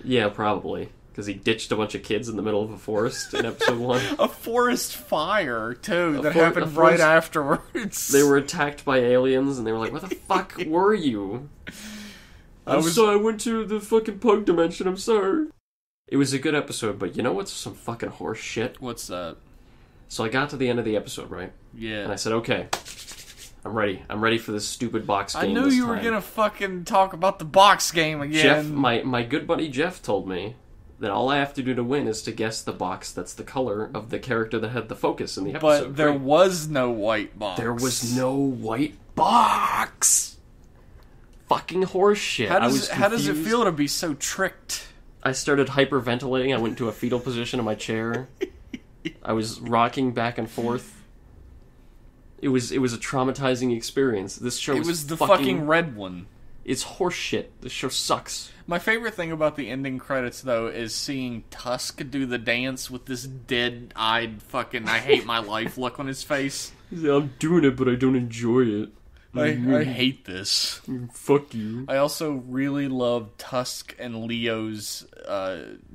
Speaker 2: Yeah, probably. Because he ditched a bunch of kids in the middle of a forest in episode 1.
Speaker 1: A forest fire, too, that happened right afterwards.
Speaker 2: They were attacked by aliens, and they were like, what the fuck were you? I went to the fucking pug dimension, I'm sorry. It was a good episode, but you know what's some fucking horse shit?
Speaker 1: What's that?
Speaker 2: So I got to the end of the episode, right?
Speaker 1: Yeah.
Speaker 2: And I said, okay, I'm ready. I'm ready for this stupid box game.
Speaker 1: I knew you were gonna fucking talk about the box game again.
Speaker 2: Jeff, my good buddy Jeff told me that all I have to do to win is to guess the box that's the color of the character that had the focus in the episode.
Speaker 1: But there was no white box.
Speaker 2: There was no white box! Fucking horse shit.
Speaker 1: How does it feel to be so tricked?
Speaker 2: I started hyperventilating. I went into a fetal position in my chair. I was rocking back and forth. It was a traumatizing experience. This show was
Speaker 1: the fucking red one.
Speaker 2: It's horse shit. This show sucks.
Speaker 1: My favorite thing about the ending credits, though, is seeing Tusk do the dance with this dead-eyed fucking I hate my life look on his face.
Speaker 2: He's like, I'm doing it, but I don't enjoy it.
Speaker 1: I hate this.
Speaker 2: Fuck you.
Speaker 1: I also really love Tusk and Leo's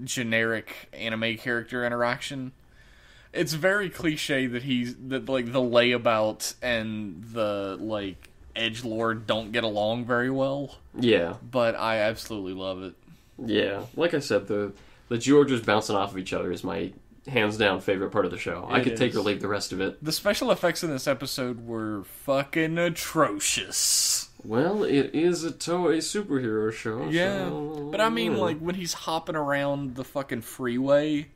Speaker 1: generic anime character interaction. It's very cliche that the layabout and the edgelord don't get along very well.
Speaker 2: Yeah,
Speaker 1: but I absolutely love it.
Speaker 2: Yeah, like I said, the Zyuohgers bouncing off of each other is my hands down favorite part of the show. I could take or leave the rest of it.
Speaker 1: The special effects in this episode were fucking atrocious.
Speaker 2: Well, it is a Toei superhero show.
Speaker 1: Yeah,
Speaker 2: so,
Speaker 1: but I mean, when he's hopping around the fucking freeway.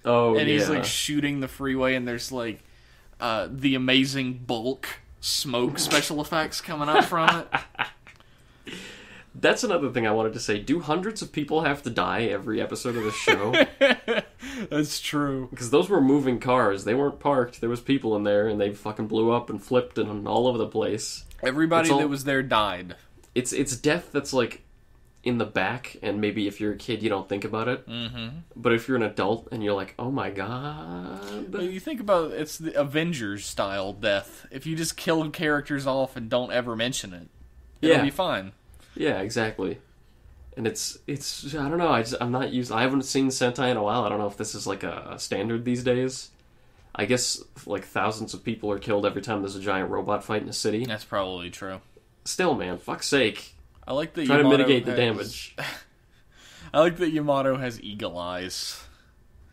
Speaker 2: Oh,
Speaker 1: and he's shooting the freeway, and there's the amazing bulk smoke special effects coming up from it.
Speaker 2: That's another thing I wanted to say. Do hundreds of people have to die every episode of the show?
Speaker 1: That's true.
Speaker 2: Because those were moving cars. They weren't parked. There was people in there, and they fucking blew up and flipped and all over the place.
Speaker 1: Everybody that was there died.
Speaker 2: It's death that's in the back, and maybe if you're a kid you don't think about it.
Speaker 1: Mm-hmm.
Speaker 2: But if you're an adult and you're like, oh my god.
Speaker 1: But you think about it's the Avengers style death. If you just kill characters off and don't ever mention it, it'll be fine.
Speaker 2: Yeah, exactly. And it's I don't know, I haven't seen Sentai in a while. I don't know if this is a standard these days. I guess thousands of people are killed every time there's a giant robot fight in a city.
Speaker 1: That's probably true.
Speaker 2: Still, man, fuck's sake.
Speaker 1: I like that.
Speaker 2: Try to mitigate the damage.
Speaker 1: I like that Yamato has eagle eyes.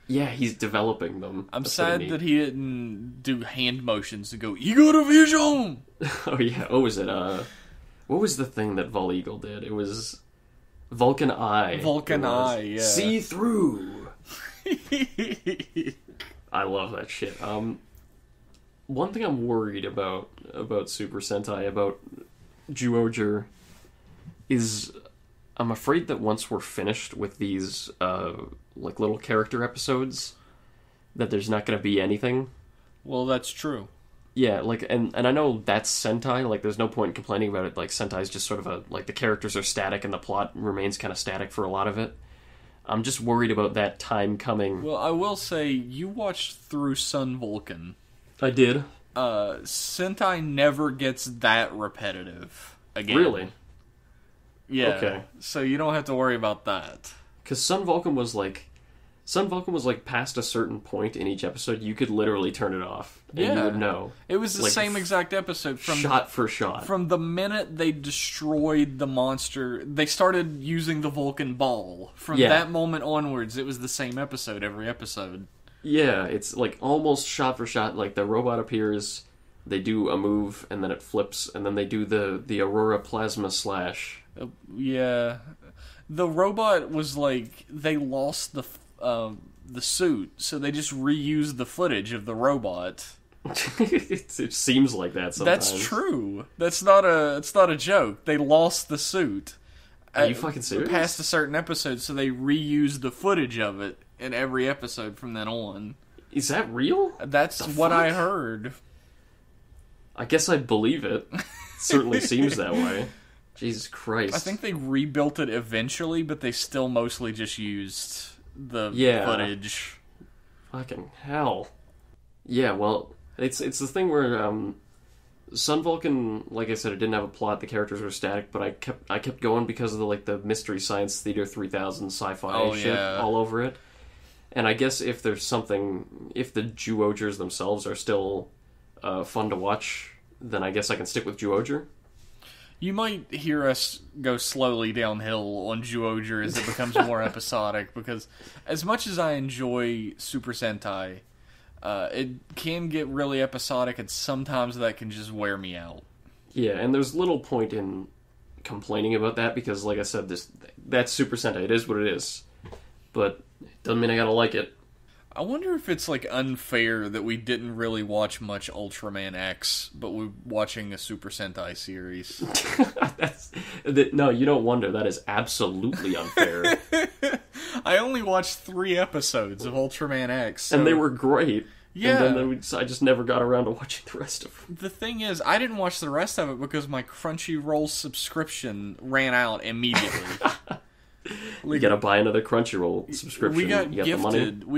Speaker 2: Yeah, he's developing them.
Speaker 1: I'm sad that he didn't do hand motions to go Eagle Division.
Speaker 2: Oh yeah. Oh, was it? What was the thing that Vol Eagle did? It was Vulcan Eye.
Speaker 1: Vulcan Eye. Yeah.
Speaker 2: See through. I love that shit. One thing I'm worried about Super Sentai, about Zyuohger, is I'm afraid that once we're finished with these little character episodes, that there's not going to be anything.
Speaker 1: Well, that's true.
Speaker 2: Yeah, and I know that's Sentai. There's no point in complaining about it. Sentai's just sort of the characters are static and the plot remains kind of static for a lot of it. I'm just worried about that time coming.
Speaker 1: Well, I will say, you watched through Sun Vulcan.
Speaker 2: I did.
Speaker 1: Sentai never gets that repetitive again.
Speaker 2: Really?
Speaker 1: Yeah.
Speaker 2: Okay.
Speaker 1: So you don't have to worry about that.
Speaker 2: Because Sun Vulcan was Sun Vulcan was like past a certain point in each episode, you could literally turn it off, and you would know.
Speaker 1: It was the same exact episode from
Speaker 2: shot for shot.
Speaker 1: From the minute they destroyed the monster, they started using the Vulcan ball. From that moment onwards, it was the same episode every episode.
Speaker 2: Yeah, it's like almost shot for shot. Like the robot appears, they do a move, and then it flips, and then they do the Aurora Plasma Slash.
Speaker 1: Yeah, the robot was like they lost the suit, so they just reused the footage of the robot.
Speaker 2: It seems like that sometimes.
Speaker 1: That's true. It's not a joke. They lost the suit.
Speaker 2: Are you fucking serious?
Speaker 1: Past a certain episode, so they reused the footage of it in every episode from then on.
Speaker 2: Is that real?
Speaker 1: That's what I heard.
Speaker 2: I guess I believe it. It certainly seems that way. Jesus Christ.
Speaker 1: I think they rebuilt it eventually, but they still mostly just used the footage.
Speaker 2: Fucking hell. Yeah, well, it's the thing where Sun Vulcan, like I said, it didn't have a plot. The characters were static, but I kept going because of the Mystery Science Theater 3000 sci-fi shit all over it. And I guess if the Zyuohgers themselves are still fun to watch, then I guess I can stick with Zyuohger.
Speaker 1: You might hear us go slowly downhill on Zyuohger as it becomes more episodic, because as much as I enjoy Super Sentai, it can get really episodic, and sometimes that can just wear me out.
Speaker 2: Yeah, and there's little point in complaining about that, because like I said, that's Super Sentai. It is what it is. But it doesn't mean I gotta like it.
Speaker 1: I wonder if it's unfair that we didn't really watch much Ultraman X, but we're watching a Super Sentai series.
Speaker 2: No, you don't wonder. That is absolutely unfair.
Speaker 1: I only watched 3 episodes of Ultraman X. So...
Speaker 2: And they were great.
Speaker 1: Yeah.
Speaker 2: And then I just never got around to watching the rest of them.
Speaker 1: The thing is, I didn't watch the rest of it because my Crunchyroll subscription ran out immediately.
Speaker 2: You gotta buy another Crunchyroll subscription.
Speaker 1: We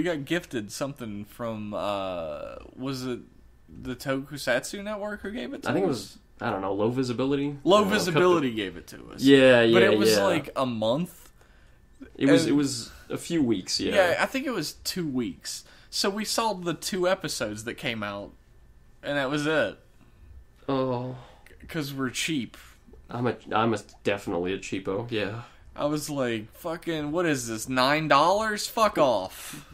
Speaker 1: got gifted something from, was it the Tokusatsu Network who gave it to us?
Speaker 2: I think it was, I don't know, Low Visibility?
Speaker 1: Low Visibility gave it to us.
Speaker 2: Yeah.
Speaker 1: But it was a month.
Speaker 2: It was a few weeks, yeah.
Speaker 1: Yeah, I think it was 2 weeks. So we saw the 2 episodes that came out, and that was it.
Speaker 2: Oh.
Speaker 1: Because we're cheap.
Speaker 2: I'm definitely a cheapo, yeah.
Speaker 1: I was like, fucking, what is this, $9? Fuck off.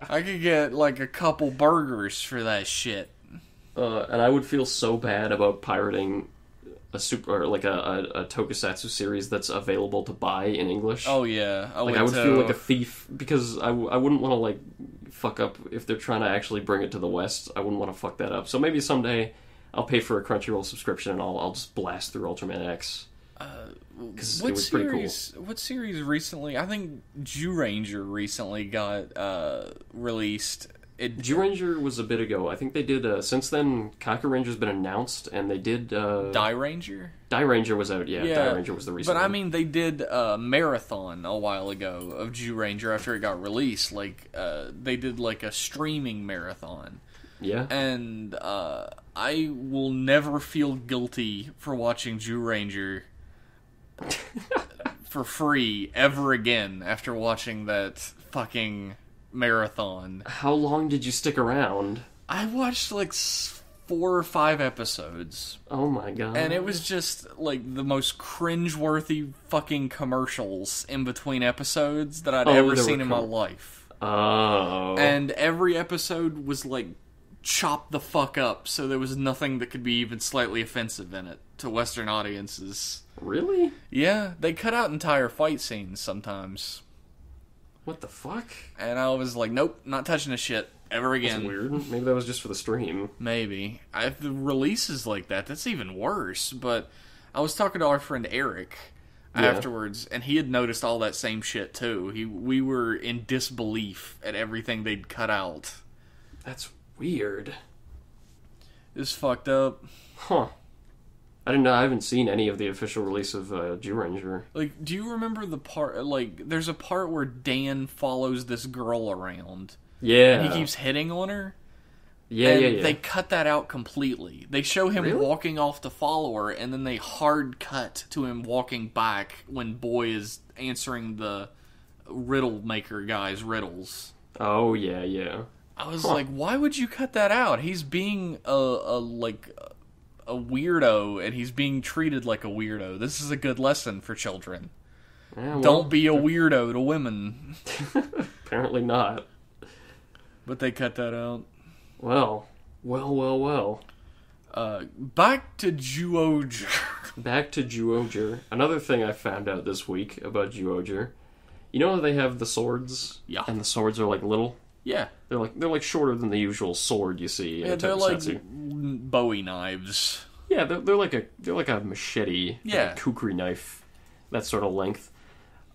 Speaker 1: I could get, a couple burgers for that shit.
Speaker 2: And I would feel so bad about pirating a Tokusatsu series that's available to buy in English.
Speaker 1: Oh, yeah.
Speaker 2: I would feel like a thief, because I wouldn't want to, fuck up if they're trying to actually bring it to the West. I wouldn't want to fuck that up. So maybe someday I'll pay for a Crunchyroll subscription and I'll just blast through Ultraman X. Because it was pretty cool.
Speaker 1: What series recently? I think Zyuranger recently got released.
Speaker 2: Zyuranger was a bit ago. I think they did. Since then, Kakuranger's been announced, and they did.
Speaker 1: Dairanger?
Speaker 2: Dairanger was out. Yeah, Dairanger was the recent.
Speaker 1: But
Speaker 2: one.
Speaker 1: I mean, they did a marathon a while ago of Zyuranger after it got released. They did a streaming marathon.
Speaker 2: Yeah.
Speaker 1: And I will never feel guilty for watching Zyuranger for free ever again after watching that fucking marathon.
Speaker 2: How long did you stick around?
Speaker 1: I watched 4 or 5 episodes.
Speaker 2: Oh my god.
Speaker 1: And it was just the most cringeworthy fucking commercials in between episodes that I'd ever seen in my life.
Speaker 2: Oh.
Speaker 1: And every episode was chopped the fuck up, so there was nothing that could be even slightly offensive in it to Western audiences.
Speaker 2: Really?
Speaker 1: Yeah, they cut out entire fight scenes sometimes.
Speaker 2: What the fuck?
Speaker 1: And I was like, nope, not touching this shit ever again.
Speaker 2: That's weird. Maybe that was just for the stream.
Speaker 1: Maybe. If the releases like that, that's even worse. But I was talking to our friend Eric afterwards, and he had noticed all that same shit too. We were in disbelief at everything they'd cut out.
Speaker 2: That's weird.
Speaker 1: It's fucked up.
Speaker 2: Huh. I didn't know. I haven't seen any of the official release of Zyuranger.
Speaker 1: Do you remember the part? There's a part where Dan follows this girl around.
Speaker 2: Yeah.
Speaker 1: And he keeps hitting on her.
Speaker 2: Yeah,
Speaker 1: and they cut that out completely. They show him walking off to follow her, and then they hard cut to him walking back when Boy is answering the riddle maker guy's riddles.
Speaker 2: Oh, yeah.
Speaker 1: I was like, why would you cut that out? He's being a weirdo, and he's being treated like a weirdo. This is a good lesson for children.
Speaker 2: Yeah, well,
Speaker 1: Don't be a weirdo to women.
Speaker 2: Apparently not.
Speaker 1: But they cut that out.
Speaker 2: Well.
Speaker 1: Back to Zyuohger.
Speaker 2: Back to Zyuohger. Another thing I found out this week about Zyuohger. You know they have the swords?
Speaker 1: Yeah.
Speaker 2: And the swords are like little?
Speaker 1: Yeah.
Speaker 2: They're like shorter than the usual sword you see.
Speaker 1: Yeah,
Speaker 2: in
Speaker 1: they're like
Speaker 2: Tokusatsu.
Speaker 1: Bowie knives.
Speaker 2: Yeah, they're like a machete,
Speaker 1: Yeah,
Speaker 2: like a kukri knife, that sort of length.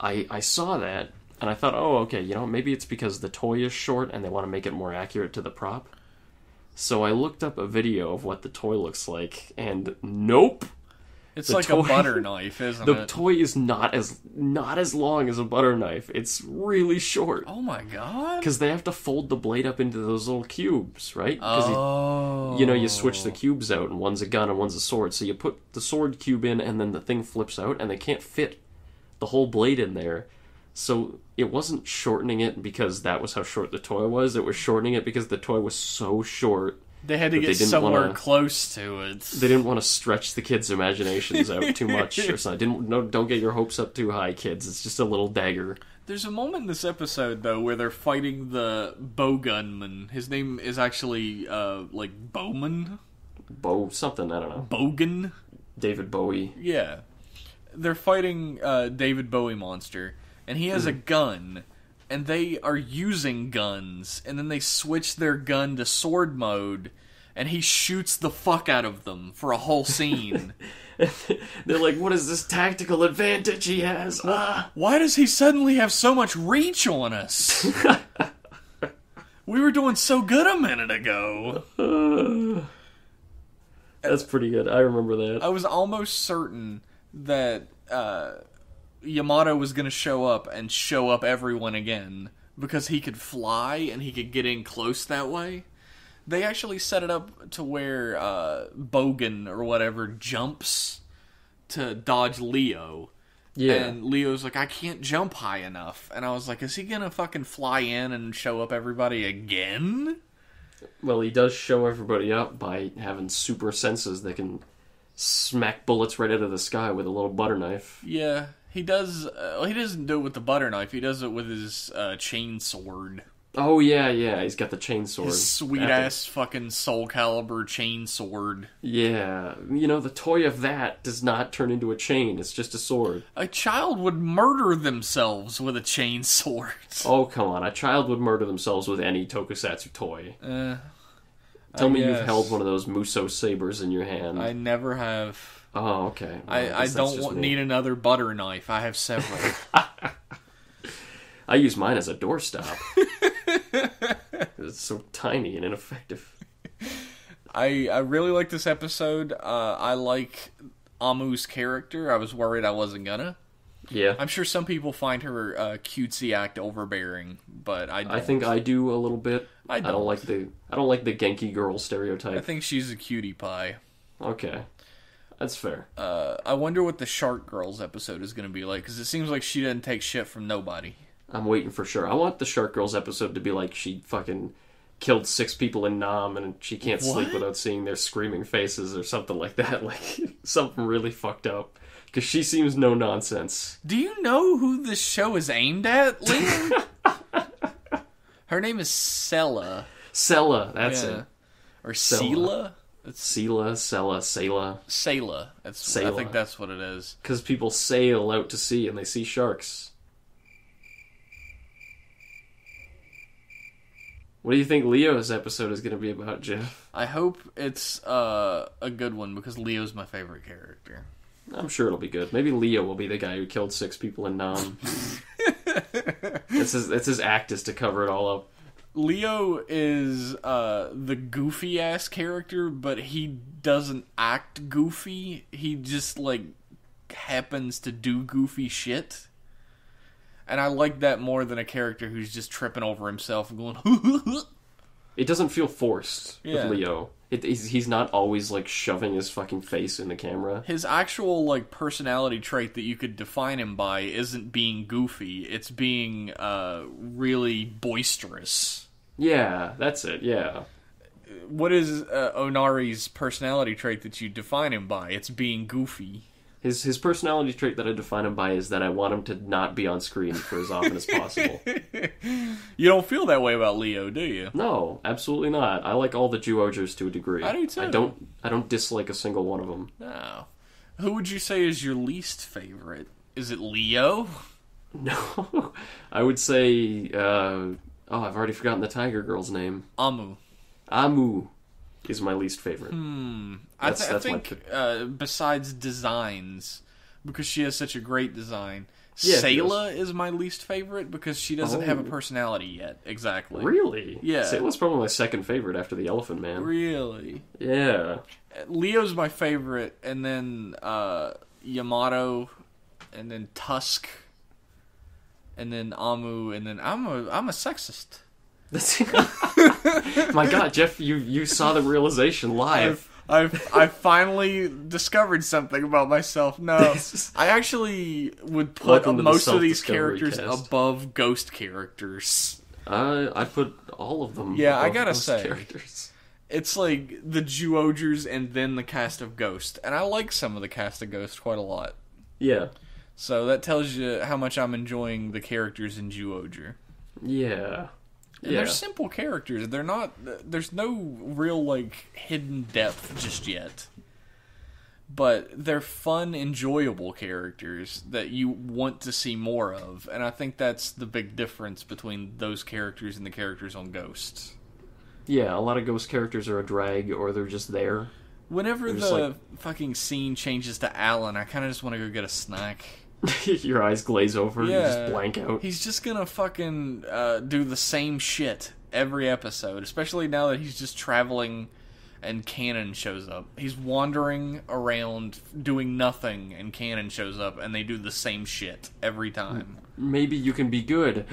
Speaker 2: I saw that and I thought, oh, okay, maybe it's because the toy is short and they want to make it more accurate to the prop. So I looked up a video of what the toy looks like, and nope.
Speaker 1: It's like a butter knife, isn't it?
Speaker 2: The toy is not as long as a butter knife. It's really short.
Speaker 1: Oh my god!
Speaker 2: Because they have to fold the blade up into those little cubes, right?
Speaker 1: Oh.
Speaker 2: You switch the cubes out, and one's a gun and one's a sword. So you put the sword cube in, and then the thing flips out, and they can't fit the whole blade in there. So it wasn't shortening it because that was how short the toy was. It was shortening it because the toy was so short.
Speaker 1: They had to get somewhere close to it.
Speaker 2: They didn't want to stretch the kids' imaginations out too much or something. Don't get your hopes up too high, kids. It's just a little dagger.
Speaker 1: There's a moment in this episode, though, where they're fighting the bow gunman. His name is actually, Bowman?
Speaker 2: Something, I don't know.
Speaker 1: Bogan?
Speaker 2: David Bowie.
Speaker 1: Yeah. They're fighting David Bowie monster, and he has a gun. And they are using guns, and then they switch their gun to sword mode, and he shoots the fuck out of them for a whole scene.
Speaker 2: They're like, what is this tactical advantage he has?
Speaker 1: Why does he suddenly have so much reach on us? We were doing so good a minute ago.
Speaker 2: That's pretty good. I remember that.
Speaker 1: I was almost certain that Yamato was going to show up everyone again because he could fly and he could get in close that way. They actually set it up to where Bogan or whatever jumps to dodge Leo.
Speaker 2: Yeah.
Speaker 1: And Leo's like, I can't jump high enough. And I was like, is he going to fucking fly in and show up everybody again?
Speaker 2: Well, he does show everybody up by having super senses that can smack bullets right out of the sky with a little butter knife.
Speaker 1: Yeah. He does. He doesn't do it with the butter knife. He does it with his chain sword.
Speaker 2: Oh yeah. He's got the chain sword.
Speaker 1: His sweet ass fucking Soul Calibur chain sword.
Speaker 2: Yeah, the toy of that does not turn into a chain. It's just a sword.
Speaker 1: A child would murder themselves with a chain sword.
Speaker 2: Oh come on, a child would murder themselves with any tokusatsu toy. Tell me you've held one of those Muso sabers in your hand.
Speaker 1: I never have.
Speaker 2: Oh, okay.
Speaker 1: Well, I don't need another butter knife. I have several.
Speaker 2: I use mine as a doorstop. It's so tiny and ineffective.
Speaker 1: I really like this episode. I like Amu's character. I was worried I wasn't gonna.
Speaker 2: Yeah.
Speaker 1: I'm sure some people find her cutesy act overbearing, but I don't.
Speaker 2: I think I do a little bit.
Speaker 1: I don't
Speaker 2: like the Genki girl stereotype.
Speaker 1: I think she's a cutie pie.
Speaker 2: Okay. That's fair.
Speaker 1: I wonder what the Shark Girls episode is going to be like, because it seems like she doesn't take shit from nobody.
Speaker 2: I'm waiting for sure. I want the Shark Girls episode to be like she fucking killed 6 people in Nam and she can't sleep without seeing their screaming faces or something like that. Like, something really fucked up. Because she seems no nonsense.
Speaker 1: Do you know who this show is aimed at, Liam? Her name is Sela.
Speaker 2: Sela, that's it.
Speaker 1: Or Sela?
Speaker 2: Sela.
Speaker 1: Sela. I think that's what it is.
Speaker 2: Because people sail out to sea and they see sharks. What do you think Leo's episode is going to be about, Jeff?
Speaker 1: I hope it's a good one because Leo's my favorite character.
Speaker 2: I'm sure it'll be good. Maybe Leo will be the guy who killed 6 people in Nam. That's his act, is to cover it all up.
Speaker 1: Leo is the goofy ass character, but he doesn't act goofy. He just happens to do goofy shit. And I like that more than a character who's just tripping over himself and going,
Speaker 2: It doesn't feel forced
Speaker 1: Yeah.
Speaker 2: with Leo. He's not always, like, shoving his fucking face in the camera.
Speaker 1: His actual, like, personality trait that you could define him by isn't being goofy. It's being, really boisterous.
Speaker 2: Yeah, that's it, yeah.
Speaker 1: What is Onari's personality trait that you define him by? It's being goofy.
Speaker 2: His personality trait that I define him by is that I want him to not be on screen for as often as possible.
Speaker 1: You don't feel that way about Leo, do you?
Speaker 2: No, absolutely not. I like all the Zyuohgers to a degree.
Speaker 1: I do too.
Speaker 2: I don't dislike a single one of them.
Speaker 1: No. Who would you say is your least favorite? Is it Leo?
Speaker 2: No. I would say, I've already forgotten the tiger girl's name.
Speaker 1: Amu.
Speaker 2: Amu is my least favorite.
Speaker 1: I think besides designs, because she has such a great design,
Speaker 2: Yeah,
Speaker 1: Sayla is my least favorite because she doesn't have a personality yet. Exactly.
Speaker 2: Really?
Speaker 1: Yeah.
Speaker 2: Sayla's probably my second favorite after the Elephant Man.
Speaker 1: Really?
Speaker 2: Yeah.
Speaker 1: Leo's my favorite, and then Yamato, and then Tusk, and then Amu, and then I'm a sexist.
Speaker 2: My God, Jeff, you saw the realization live.
Speaker 1: I've finally discovered something about myself. No, I actually would put most of these characters above ghost characters.
Speaker 2: I put all of them.
Speaker 1: Yeah,
Speaker 2: above
Speaker 1: I gotta
Speaker 2: those
Speaker 1: say,
Speaker 2: characters.
Speaker 1: It's like the Zyuohgers and then the cast of Ghost, and I like some of the cast of Ghost quite a lot.
Speaker 2: Yeah.
Speaker 1: So that tells you how much I'm enjoying the characters in Zyuohger.
Speaker 2: Yeah.
Speaker 1: And they're simple characters. They're not. There's no real like hidden depth just yet. But they're fun, enjoyable characters that you want to see more of, and I think that's the big difference between those characters and the characters on Ghost.
Speaker 2: Yeah, a lot of Ghost characters are a drag, or they're just there.
Speaker 1: Whenever the fucking scene changes to Alan, I kind of just want to go get a snack.
Speaker 2: Your eyes glaze over, you just blank out.
Speaker 1: He's just gonna fucking do the same shit every episode, especially now that he's just traveling and Canon shows up. He's wandering around doing nothing and Canon shows up and they do the same shit every time.
Speaker 2: Maybe you can be good.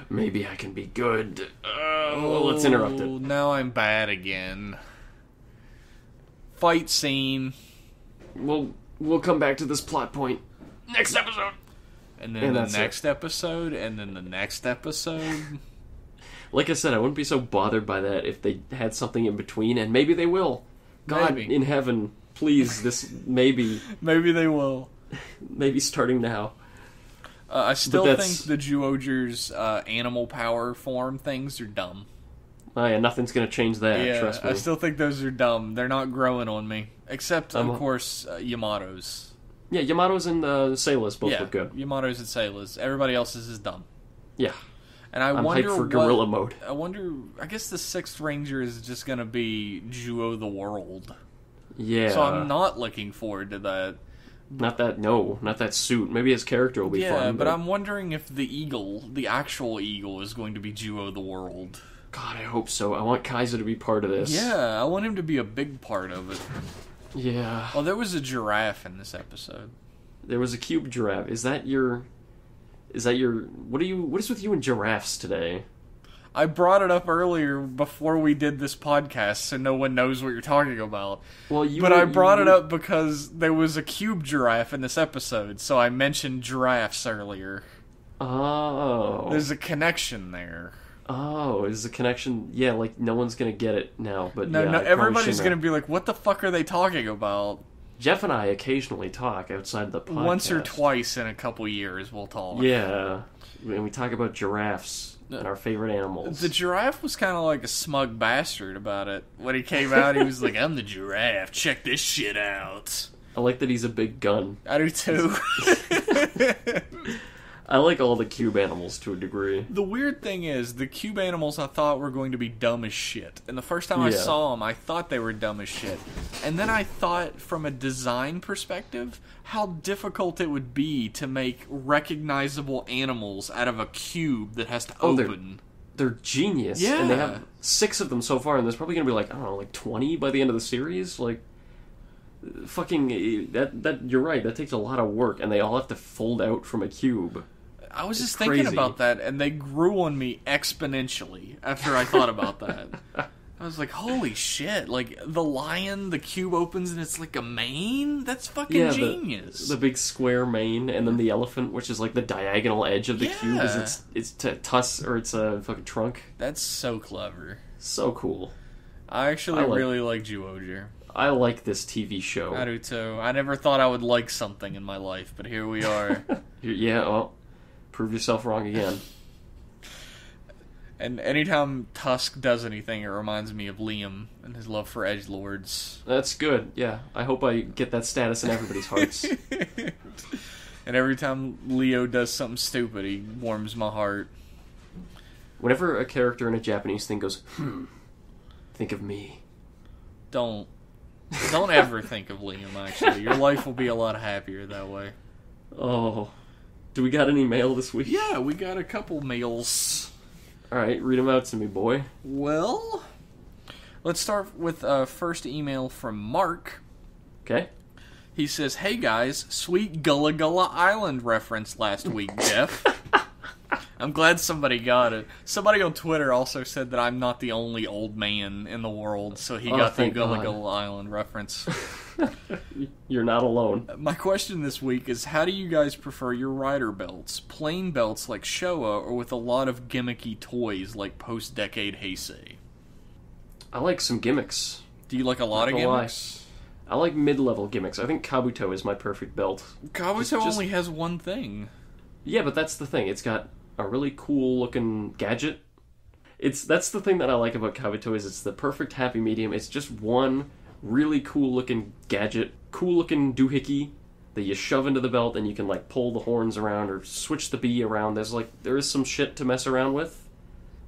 Speaker 2: Maybe I can be good. Well, let's interrupt it.
Speaker 1: Now I'm bad again. Fight scene.
Speaker 2: We'll come back to this plot point next episode.
Speaker 1: And then the next episode, and then the next episode.
Speaker 2: Like I said, I wouldn't be so bothered by that if they had something in between, and maybe they will. God in heaven, please, this maybe.
Speaker 1: Maybe they will.
Speaker 2: Maybe starting now.
Speaker 1: I still think the Zyuohger's animal power form things are dumb.
Speaker 2: Oh yeah, nothing's gonna change that, trust me.
Speaker 1: I still think those are dumb. They're not growing on me. Except, of course, Yamato's.
Speaker 2: Yeah, Yamato's and Sayla's both look good.
Speaker 1: Yamato's and Sayla's. Everybody else's is dumb.
Speaker 2: Yeah.
Speaker 1: And I'm wonder
Speaker 2: hyped for gorilla mode.
Speaker 1: I guess the sixth ranger is just gonna be Juo the World.
Speaker 2: Yeah.
Speaker 1: So I'm not looking forward to that.
Speaker 2: Not that suit. Maybe his character will be fun.
Speaker 1: Yeah, but I'm wondering if the actual eagle, is going to be Juo the World.
Speaker 2: God, I hope so. I want Kaiser to be part of this.
Speaker 1: Yeah, I want him to be a big part of it.
Speaker 2: Yeah.
Speaker 1: Well, there was a giraffe in this episode.
Speaker 2: There was a cube giraffe. Is that your... What is with you and giraffes today?
Speaker 1: I brought it up earlier before we did this podcast, so no one knows what you're talking about. I brought it up because there was a cube giraffe in this episode, so I mentioned giraffes earlier.
Speaker 2: Oh.
Speaker 1: There's a connection there.
Speaker 2: Oh, is the connection... Yeah, like, no one's gonna get it now, but
Speaker 1: no, everybody's gonna be like, what the fuck are they talking about?
Speaker 2: Jeff and I occasionally talk outside the podcast.
Speaker 1: Once or twice in a couple years, we'll talk.
Speaker 2: Yeah, and we talk about giraffes and our favorite animals.
Speaker 1: The giraffe was kind of like a smug bastard about it. When he came out, he was like, I'm the giraffe, check this shit out.
Speaker 2: I like that he's a big gun.
Speaker 1: I do too.
Speaker 2: I like all the cube animals to a degree.
Speaker 1: The weird thing is, the cube animals I thought were going to be dumb as shit. And the first time I saw them, I thought they were dumb as shit. And then I thought, from a design perspective, how difficult it would be to make recognizable animals out of a cube that has to open.
Speaker 2: They're genius.
Speaker 1: Yeah.
Speaker 2: And they have 6 of them so far, and there's probably going to be like, I don't know, like 20 by the end of the series? Like, fucking, that you're right, that takes a lot of work, and they all have to fold out from a cube.
Speaker 1: I was just thinking about that, and they grew on me exponentially after I thought about that. I was like, holy shit, like, the lion, the cube opens and it's like a mane? That's fucking genius.
Speaker 2: The big square mane, and then the elephant, which is like the diagonal edge of the cube, is its tusk, or its fucking trunk.
Speaker 1: That's so clever.
Speaker 2: So cool.
Speaker 1: I actually really like Zyuohger.
Speaker 2: I like this TV show.
Speaker 1: I do too. I never thought I would like something in my life, but here we are.
Speaker 2: Yeah, well, prove yourself wrong again.
Speaker 1: And anytime Tusk does anything, it reminds me of Liam and his love for edgelords.
Speaker 2: That's good, yeah. I hope I get that status in everybody's hearts.
Speaker 1: And every time Leo does something stupid, he warms my heart.
Speaker 2: Whenever a character in a Japanese thing goes, think of me.
Speaker 1: Don't ever think of Liam, actually. Your life will be a lot happier that way.
Speaker 2: Oh. Do we got any mail this week?
Speaker 1: Yeah, we got a couple mails.
Speaker 2: Alright, read them out to me, boy.
Speaker 1: Well, let's start with first email from Mark.
Speaker 2: Okay.
Speaker 1: He says, hey guys, sweet Gullah Gullah Island reference last week, Jeff. I'm glad somebody got it. Somebody on Twitter also said that I'm not the only old man in the world, so he got the Gullah Gullah Island reference.
Speaker 2: You're not alone.
Speaker 1: My question this week is, how do you guys prefer your rider belts? Plain belts like Showa, or with a lot of gimmicky toys like post-decade Heisei?
Speaker 2: I like some gimmicks.
Speaker 1: Do you like a lot of gimmicks?
Speaker 2: I like mid-level gimmicks. I think Kabuto is my perfect belt.
Speaker 1: Kabuto only has one thing.
Speaker 2: Yeah, but that's the thing. It's got a really cool-looking gadget. That's the thing that I like about Kabuto, is it's the perfect happy medium. It's just one really cool-looking gadget, cool-looking doohickey that you shove into the belt, and you can, like, pull the horns around or switch the bee around. There is some shit to mess around with,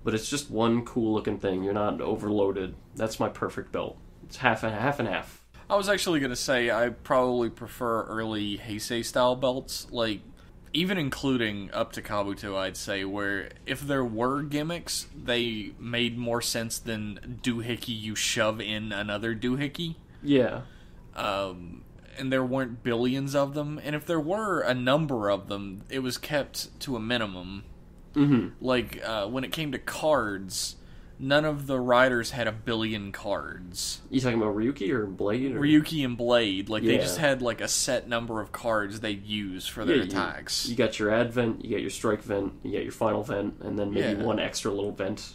Speaker 2: but it's just one cool-looking thing. You're not overloaded. That's my perfect belt. It's half and half.
Speaker 1: I was actually going to say I probably prefer early Heisei-style belts, like, even including up to Kabuto, I'd say, where if there were gimmicks, they made more sense than doohickey you shove in another doohickey.
Speaker 2: Yeah.
Speaker 1: And there weren't billions of them, and if there were a number of them, it was kept to a minimum.
Speaker 2: Mm-hmm.
Speaker 1: Like, when it came to cards, none of the riders had 1 billion cards.
Speaker 2: You talking about Ryuki or Blade? Or?
Speaker 1: Ryuki and Blade. Like, they just had, like, a set number of cards they'd use for their attacks.
Speaker 2: You got your ad vent, you got your strike vent, you got your final vent, and then maybe one extra little vent.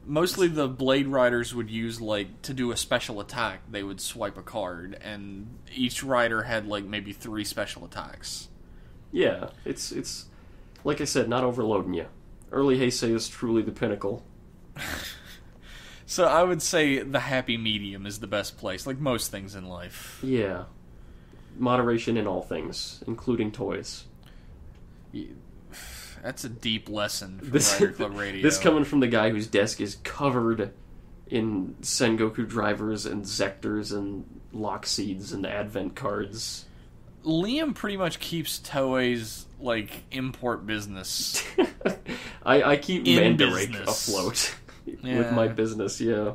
Speaker 1: Mostly the Blade Riders would use, like, to do a special attack, they would swipe a card, and each rider had, like, maybe 3 special attacks.
Speaker 2: Yeah, it's like I said, not overloading you. Early Heisei is truly the pinnacle.
Speaker 1: So I would say the happy medium is the best place, like most things in life.
Speaker 2: Yeah. Moderation in all things, including toys.
Speaker 1: That's a deep lesson from Rider Club Radio.
Speaker 2: This coming from the guy whose desk is covered in Sengoku drivers and Zectors and lock seeds and advent cards.
Speaker 1: Liam pretty much keeps Toei's, like, import business.
Speaker 2: I keep Mandarake afloat.
Speaker 1: Yeah.
Speaker 2: With my business, yeah.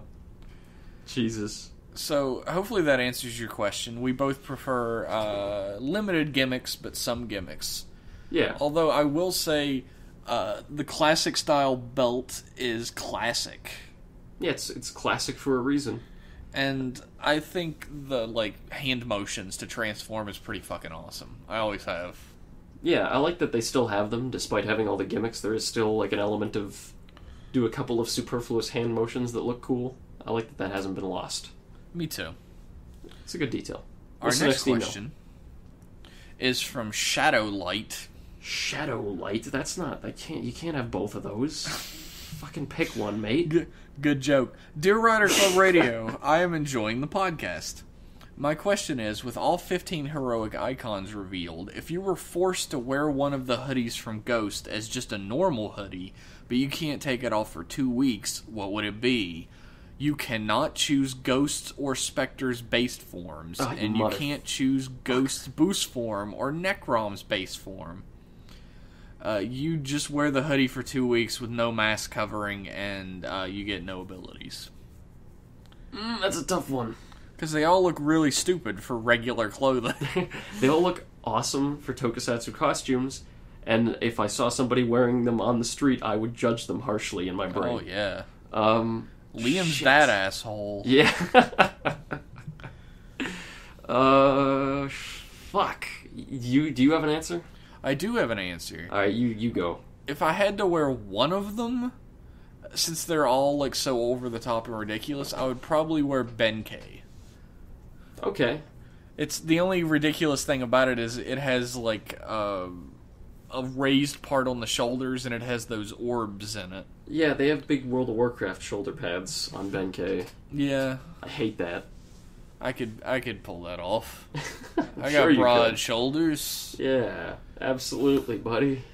Speaker 2: Jesus.
Speaker 1: So, hopefully that answers your question. We both prefer limited gimmicks, but some gimmicks.
Speaker 2: Yeah.
Speaker 1: Although, I will say, the classic-style belt is classic.
Speaker 2: Yeah, it's classic for a reason.
Speaker 1: And I think the, like, hand motions to transform is pretty fucking awesome. I always have.
Speaker 2: Yeah, I like that they still have them, despite having all the gimmicks. There is still, like, an element of do a couple of superfluous hand motions that look cool. I like that hasn't been lost.
Speaker 1: Me too.
Speaker 2: It's a good detail.
Speaker 1: Our next question is from Shadowlight.
Speaker 2: Shadowlight? That's not... You can't have both of those. Fucking pick one, mate.
Speaker 1: Good joke. Dear Rider Club Radio, I am enjoying the podcast. My question is, with all 15 heroic icons revealed, if you were forced to wear one of the hoodies from Ghost as just a normal hoodie, but you can't take it off for 2 weeks, what would it be? You cannot choose Ghost's or Spectre's base forms, and you can't choose Ghost's boost form or Necrom's base form. You just wear the hoodie for 2 weeks with no mask covering, and you get no abilities.
Speaker 2: That's a tough one.
Speaker 1: Because they all look really stupid for regular clothing.
Speaker 2: They all look awesome for tokusatsu costumes, And if I saw somebody wearing them on the street, I would judge them harshly in my brain.
Speaker 1: Oh, yeah. Liam's
Speaker 2: Shit.
Speaker 1: that asshole.
Speaker 2: Yeah. Fuck. Do you have an answer?
Speaker 1: I do have an answer.
Speaker 2: Alright, you go.
Speaker 1: If I had to wear one of them, since they're all, like, so over the top and ridiculous, I would probably wear Benkei.
Speaker 2: Okay.
Speaker 1: It's the only ridiculous thing about it is it has, like, a raised part on the shoulders, and it has those orbs in it.
Speaker 2: Yeah, they have big World of Warcraft shoulder pads on Benkei.
Speaker 1: Yeah.
Speaker 2: I hate that.
Speaker 1: I could pull that off. I
Speaker 2: Sure
Speaker 1: got
Speaker 2: you
Speaker 1: broad
Speaker 2: could.
Speaker 1: shoulders.
Speaker 2: Yeah, absolutely, buddy.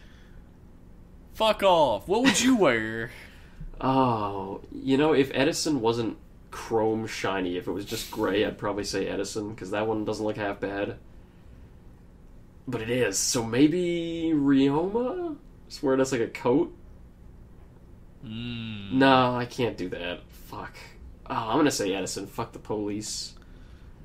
Speaker 1: Fuck off. What would you wear?
Speaker 2: Oh, if Edison wasn't chrome shiny, if it was just gray, I'd probably say Edison, because that one doesn't look half bad. But it is, so maybe Ryoma? Just wear it as like a coat? No, I can't do that. Fuck. Oh, I'm gonna say Edison. Fuck the police.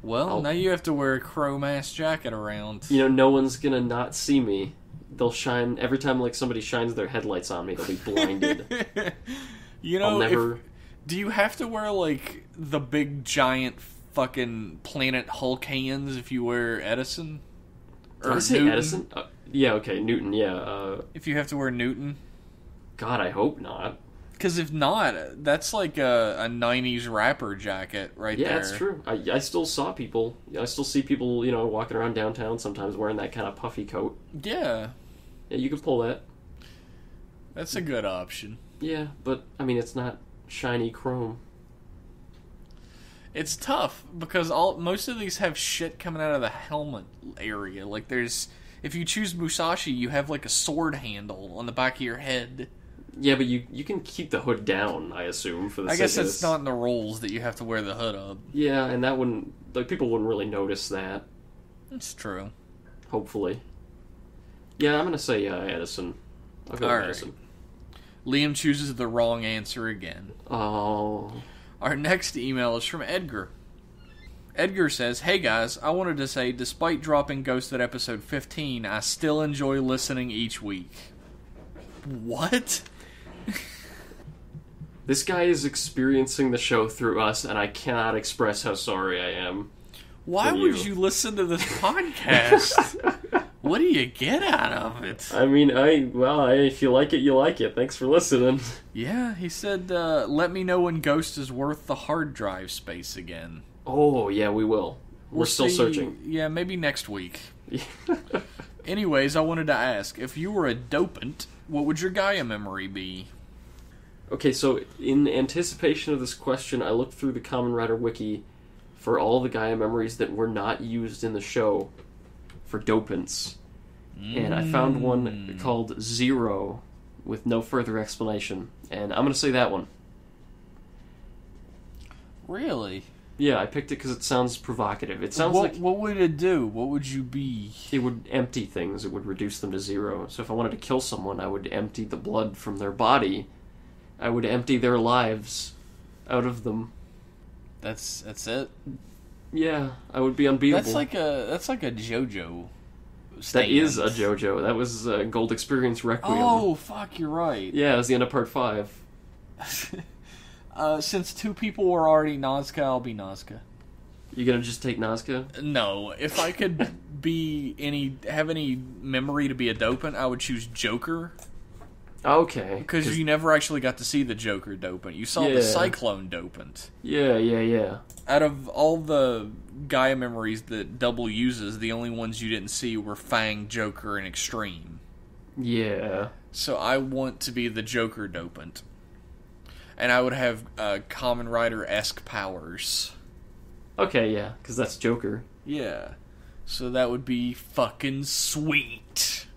Speaker 1: Well, now you have to wear a chrome-ass jacket around.
Speaker 2: No one's gonna not see me. They'll shine every time like somebody shines their headlights on me. They'll be blinded.
Speaker 1: I'll
Speaker 2: never.
Speaker 1: Do you have to wear, like, the big, giant, fucking Planet Hulk hands if you wear Edison?
Speaker 2: Did I say
Speaker 1: Newton?
Speaker 2: Edison? Yeah, okay, Newton, yeah.
Speaker 1: If you have to wear Newton?
Speaker 2: God, I hope not.
Speaker 1: Because if not, that's like a 90s rapper jacket right there.
Speaker 2: Yeah, that's true. I still saw people. I still see people, walking around downtown sometimes wearing that kind of puffy coat.
Speaker 1: Yeah.
Speaker 2: Yeah, you could pull that.
Speaker 1: That's a good option.
Speaker 2: Yeah, but, it's not shiny chrome.
Speaker 1: It's tough because most of these have shit coming out of the helmet area. Like if you choose Musashi, you have like a sword handle on the back of your head.
Speaker 2: Yeah, but you can keep the hood down, I assume, for the
Speaker 1: I
Speaker 2: sake
Speaker 1: guess
Speaker 2: of
Speaker 1: it's
Speaker 2: this.
Speaker 1: not in the rules that you have to wear the hood up.
Speaker 2: Yeah, and that wouldn't... people wouldn't really notice that.
Speaker 1: It's true.
Speaker 2: Hopefully. Yeah, I'm gonna say Edison. I'll go with Edison.
Speaker 1: Liam chooses the wrong answer again.
Speaker 2: Oh...
Speaker 1: Our next email is from Edgar. Edgar says, "Hey guys, I wanted to say, despite dropping Ghost at episode 15, I still enjoy listening each week." What?
Speaker 2: This guy is experiencing the show through us, and I cannot express how sorry I am.
Speaker 1: Why would you listen to this podcast? What do you get out of it?
Speaker 2: If you like it, you like it. Thanks for listening.
Speaker 1: Yeah, he said, let me know when Ghost is worth the hard drive space again.
Speaker 2: Oh, yeah, we will. We're still searching.
Speaker 1: Yeah, maybe next week. Anyways, I wanted to ask, if you were a dopant, what would your Gaia memory be?
Speaker 2: Okay, so in anticipation of this question, I looked through the Kamen Rider wiki for all the Gaia memories that were not used in the show for dopants. And I found one called Zero with no further explanation. And I'm going to say that one.
Speaker 1: Really?
Speaker 2: Yeah, I picked it because it sounds provocative. It sounds like...
Speaker 1: What would it do? What would you be?
Speaker 2: It would empty things. It would reduce them to zero. So if I wanted to kill someone, I would empty the blood from their body. I would empty their lives out of them.
Speaker 1: That's it?
Speaker 2: Yeah, I would be unbeatable.
Speaker 1: That's like a JoJo stand.
Speaker 2: That is a JoJo. That was Gold Experience Requiem.
Speaker 1: Oh, fuck, you're right.
Speaker 2: Yeah, it was the end of part 5.
Speaker 1: Since 2 people were already Nazca, I'll be Nazca.
Speaker 2: You gonna just take Nazca?
Speaker 1: No, if I could have any memory to be a dopant, I would choose Joker.
Speaker 2: Okay.
Speaker 1: Because you never actually got to see the Joker dopant. You saw the Cyclone dopant.
Speaker 2: Yeah.
Speaker 1: Out of all the Gaia memories that Double uses, the only ones you didn't see were Fang, Joker, and Extreme.
Speaker 2: Yeah.
Speaker 1: So I want to be the Joker dopant. And I would have Kamen Rider-esque powers.
Speaker 2: Okay, yeah, because that's Joker.
Speaker 1: Yeah. So that would be fucking sweet.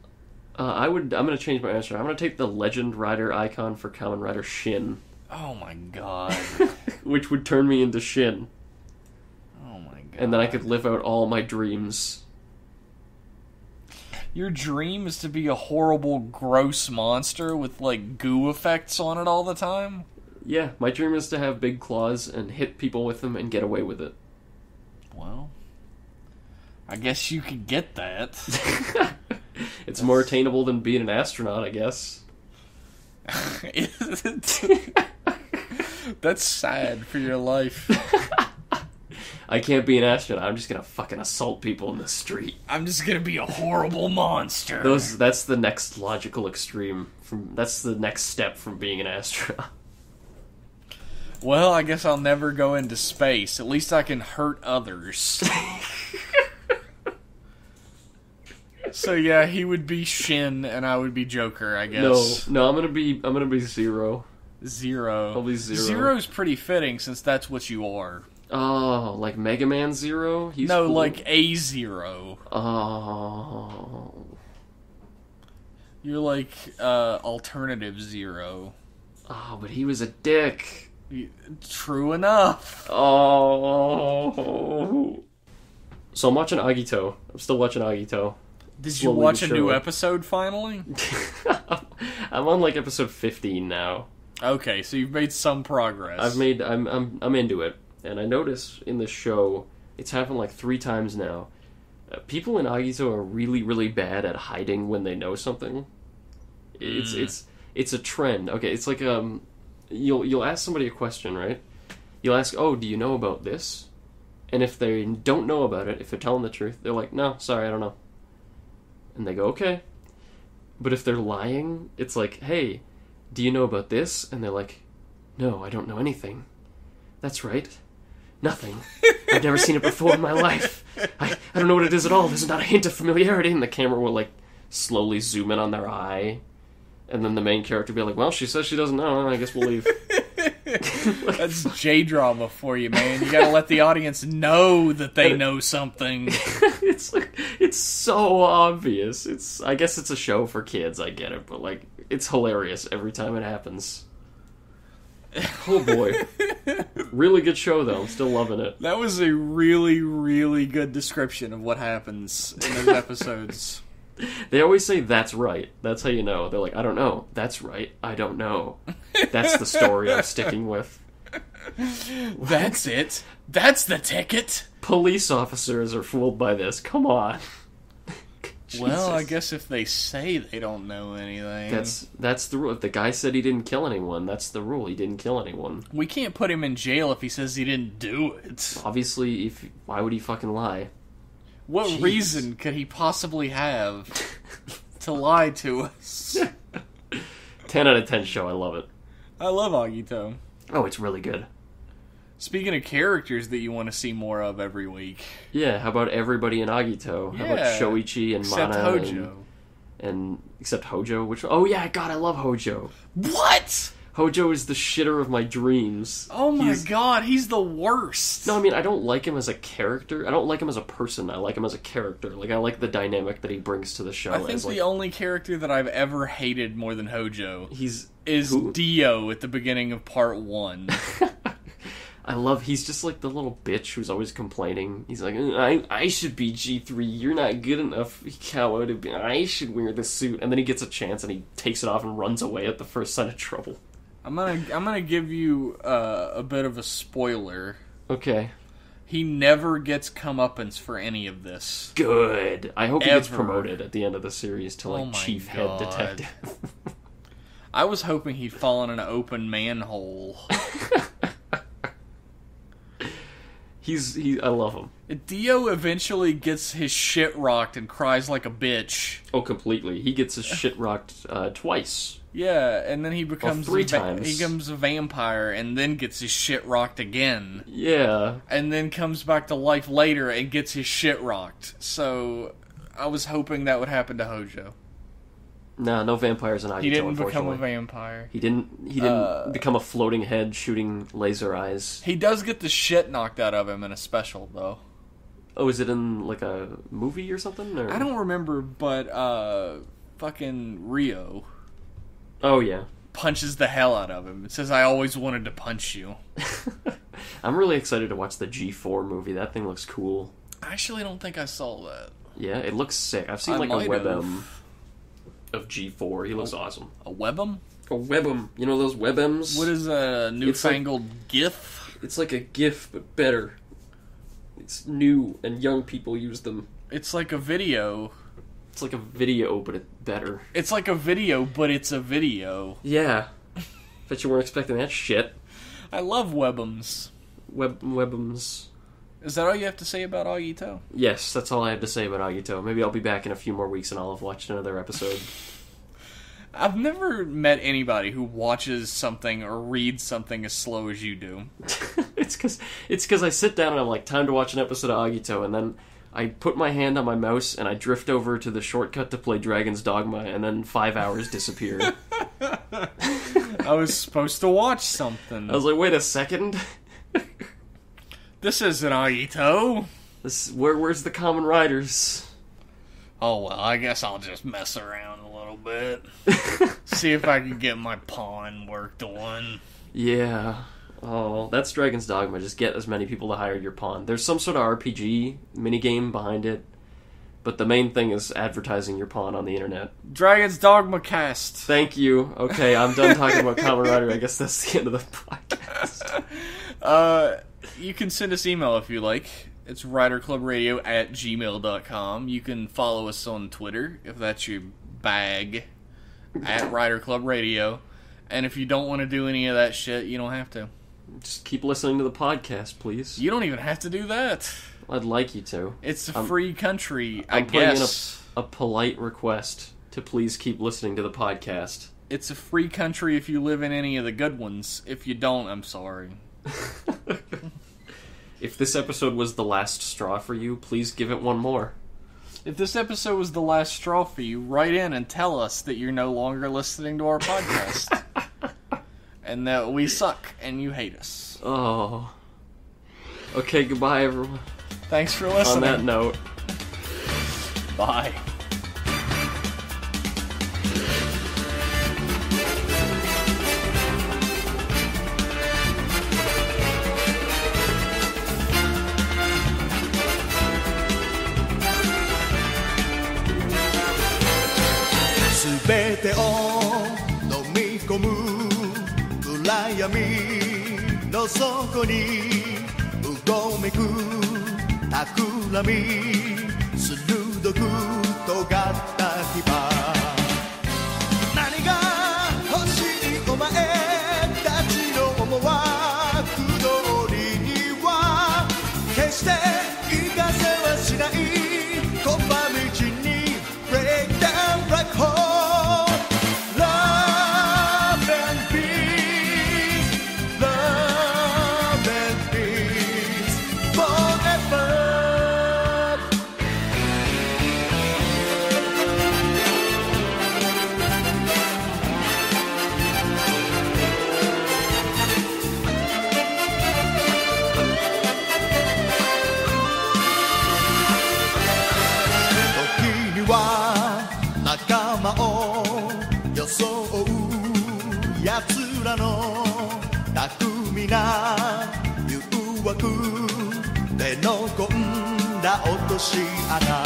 Speaker 2: I'm gonna change my answer. I'm gonna take the Legend Rider icon for Kamen Rider Shin.
Speaker 1: Oh my god.
Speaker 2: Which would turn me into Shin.
Speaker 1: Oh my god.
Speaker 2: And then I could live out all my dreams.
Speaker 1: Your dream is to be a horrible, gross monster with, like, goo effects on it all the time?
Speaker 2: Yeah, my dream is to have big claws and hit people with them and get away with it.
Speaker 1: Well, I guess you could get that.
Speaker 2: It's more attainable than being an astronaut, I guess.
Speaker 1: That's sad for your life.
Speaker 2: I can't be an astronaut. I'm just gonna fucking assault people in the street.
Speaker 1: I'm just gonna be a horrible monster.
Speaker 2: That's the next logical extreme. That's the next step from being an astronaut.
Speaker 1: Well, I guess I'll never go into space. At least I can hurt others. So yeah, he would be Shin, and I would be Joker, I guess.
Speaker 2: No, I'm gonna be Zero.
Speaker 1: Zero.
Speaker 2: I'll be Zero.
Speaker 1: Zero's pretty fitting since that's what you are.
Speaker 2: Oh, like Mega Man Zero? He's
Speaker 1: no,
Speaker 2: cool.
Speaker 1: like a Zero.
Speaker 2: Oh.
Speaker 1: You're like alternative Zero.
Speaker 2: Oh, but he was a dick.
Speaker 1: True enough.
Speaker 2: Oh. So I'm watching Agito. I'm still watching Agito.
Speaker 1: Did you watch a new episode finally?
Speaker 2: I'm on like episode 15 now.
Speaker 1: Okay, so you've made some progress.
Speaker 2: I'm into it. And I notice in the show, it's happened like 3 times now. People in Agito are really, really bad at hiding when they know something. It's a trend. Okay, it's like you'll ask somebody a question, right? You'll ask, "Oh, do you know about this?" And if they don't know about it, if they're telling the truth, they're like, "No, sorry, I don't know." And they go, "Okay." But if they're lying, it's like, "Hey, do you know about this?" And they're like, "No, I don't know anything." "That's right. Nothing. I've never seen it before in my life. I don't know what it is at all. There's not a hint of familiarity." And the camera will like slowly zoom in on their eye. And then the main character will be like, "Well, she says she doesn't know. I guess we'll leave."
Speaker 1: That's J-drama for you, man. You gotta let the audience know that they know something.
Speaker 2: It's so obvious. I guess it's a show for kids, I get it, but like it's hilarious every time it happens. Oh boy. Really good show though. I'm still loving it.
Speaker 1: That was a really, really good description of what happens in those episodes.
Speaker 2: They always say, "That's right." That's how you know. They're like, "I don't know." "That's right. I don't know." That's the story I'm sticking with.
Speaker 1: That's it. That's the ticket.
Speaker 2: Police officers are fooled by this. Come on.
Speaker 1: Well, I guess if they say they don't know anything...
Speaker 2: That's the rule. If the guy said he didn't kill anyone, that's the rule. He didn't kill anyone.
Speaker 1: We can't put him in jail if he says he didn't do it.
Speaker 2: Obviously, why would he fucking lie?
Speaker 1: What reason could he possibly have to lie to us?
Speaker 2: 10 out of 10 show. I love it.
Speaker 1: I love Agito.
Speaker 2: Oh, it's really good.
Speaker 1: Speaking of characters that you want to see more of every week.
Speaker 2: Yeah, how about everybody in Agito? How about Shoichi and
Speaker 1: except
Speaker 2: Mana?
Speaker 1: Hojo.
Speaker 2: And except Hojo? Oh yeah, God, I love Hojo.
Speaker 1: What?
Speaker 2: Hojo is the shitter of my dreams.
Speaker 1: Oh my god, he's the worst.
Speaker 2: No, I mean, I don't like him as a character. I don't like him as a person. I like him as a character. Like, I like the dynamic that he brings to the show.
Speaker 1: I think the only character that I've ever hated more than Hojo is
Speaker 2: who?
Speaker 1: Dio at the beginning of part 1.
Speaker 2: He's just like the little bitch who's always complaining. He's like, I should be G3, you're not good enough, I should wear the suit. And then he gets a chance and he takes it off and runs away at the first sign of trouble.
Speaker 1: I'm gonna give you a bit of a spoiler.
Speaker 2: Okay.
Speaker 1: He never gets comeuppance for any of this.
Speaker 2: Good. I hope he gets promoted at the end of the series to like chief head detective.
Speaker 1: I was hoping he'd fall in an open manhole.
Speaker 2: I love him.
Speaker 1: Dio eventually gets his shit rocked and cries like a bitch.
Speaker 2: Oh, completely. He gets his shit rocked twice.
Speaker 1: Yeah, and then he becomes
Speaker 2: 3 times.
Speaker 1: He becomes a vampire and then gets his shit rocked again.
Speaker 2: Yeah.
Speaker 1: And then comes back to life later and gets his shit rocked. So I was hoping that would happen to Hojo.
Speaker 2: No vampires in Agito,
Speaker 1: He didn't
Speaker 2: unfortunately.
Speaker 1: become a vampire.
Speaker 2: He didn't become a floating head shooting laser eyes.
Speaker 1: He does get the shit knocked out of him in a special, though.
Speaker 2: Oh, is it in, like, a movie or something? Or?
Speaker 1: I don't remember, but, fucking Rio...
Speaker 2: Oh, yeah.
Speaker 1: punches the hell out of him. It says, "I always wanted to punch you."
Speaker 2: I'm really excited to watch the G4 movie. That thing looks cool.
Speaker 1: I actually don't think I saw that.
Speaker 2: Yeah, it looks sick. I've seen, like, a webm of G4. He looks awesome.
Speaker 1: A webm?
Speaker 2: A webm. You know those webms?
Speaker 1: What is a newfangled GIF?
Speaker 2: It's like a GIF, but better. It's new, and young people use them.
Speaker 1: It's like a video.
Speaker 2: It's like a video, but it's better.
Speaker 1: It's like a video, but it's a video.
Speaker 2: Yeah. Bet you weren't expecting that shit.
Speaker 1: I love Webums.
Speaker 2: Webums.
Speaker 1: Is that all you have to say about Agito?
Speaker 2: Yes, that's all I have to say about Agito. Maybe I'll be back in a few more weeks and I'll have watched another episode.
Speaker 1: I've never met anybody who watches something or reads something as slow as you do.
Speaker 2: It's because I sit down and I'm like, time to watch an episode of Agito, and then I put my hand on my mouse and I drift over to the shortcut to play Dragon's Dogma, and then 5 hours disappear.
Speaker 1: I was supposed to watch something.
Speaker 2: I was like, wait a second.
Speaker 1: This isn't Agito.
Speaker 2: Where's the Kamen Riders?
Speaker 1: Oh, well, I guess I'll just mess around a little bit. See if I can get my pawn worked on.
Speaker 2: Yeah. Oh, that's Dragon's Dogma. Just get as many people to hire your pawn. There's some sort of RPG minigame behind it, but the main thing is advertising your pawn on the internet.
Speaker 1: Dragon's Dogma cast.
Speaker 2: Thank you. Okay, I'm done talking about Kamen Rider. I guess that's the end of the podcast.
Speaker 1: You can send us email if you like. It's riderclubradio@gmail.com. You can follow us on Twitter if that's your bag, @riderclubradio. And if you don't want to do any of that shit, you don't have to.
Speaker 2: Just keep listening to the podcast, please.
Speaker 1: You don't even have to do that.
Speaker 2: I'd like you to.
Speaker 1: It's a free country, I
Speaker 2: I'm putting
Speaker 1: guess.
Speaker 2: in a polite request to please keep listening to the podcast.
Speaker 1: It's a free country if you live in any of the good ones. If you don't, I'm sorry.
Speaker 2: If this episode was the last straw for you, please give it one more.
Speaker 1: If this episode was the last straw for you, write in and tell us that you're no longer listening to our podcast. And that we suck and you hate us.
Speaker 2: Oh. Okay, goodbye, everyone.
Speaker 1: Thanks for listening.
Speaker 2: On that note.
Speaker 1: Bye.
Speaker 3: Subete o nomikomu暗闇の底にうごめく企み鋭く尖った牙何が欲しいお前たちの思惑通りには決して行かせはしないこば道に Break down black hole仲間を装う奴らの巧みな誘惑での込んだ落とし穴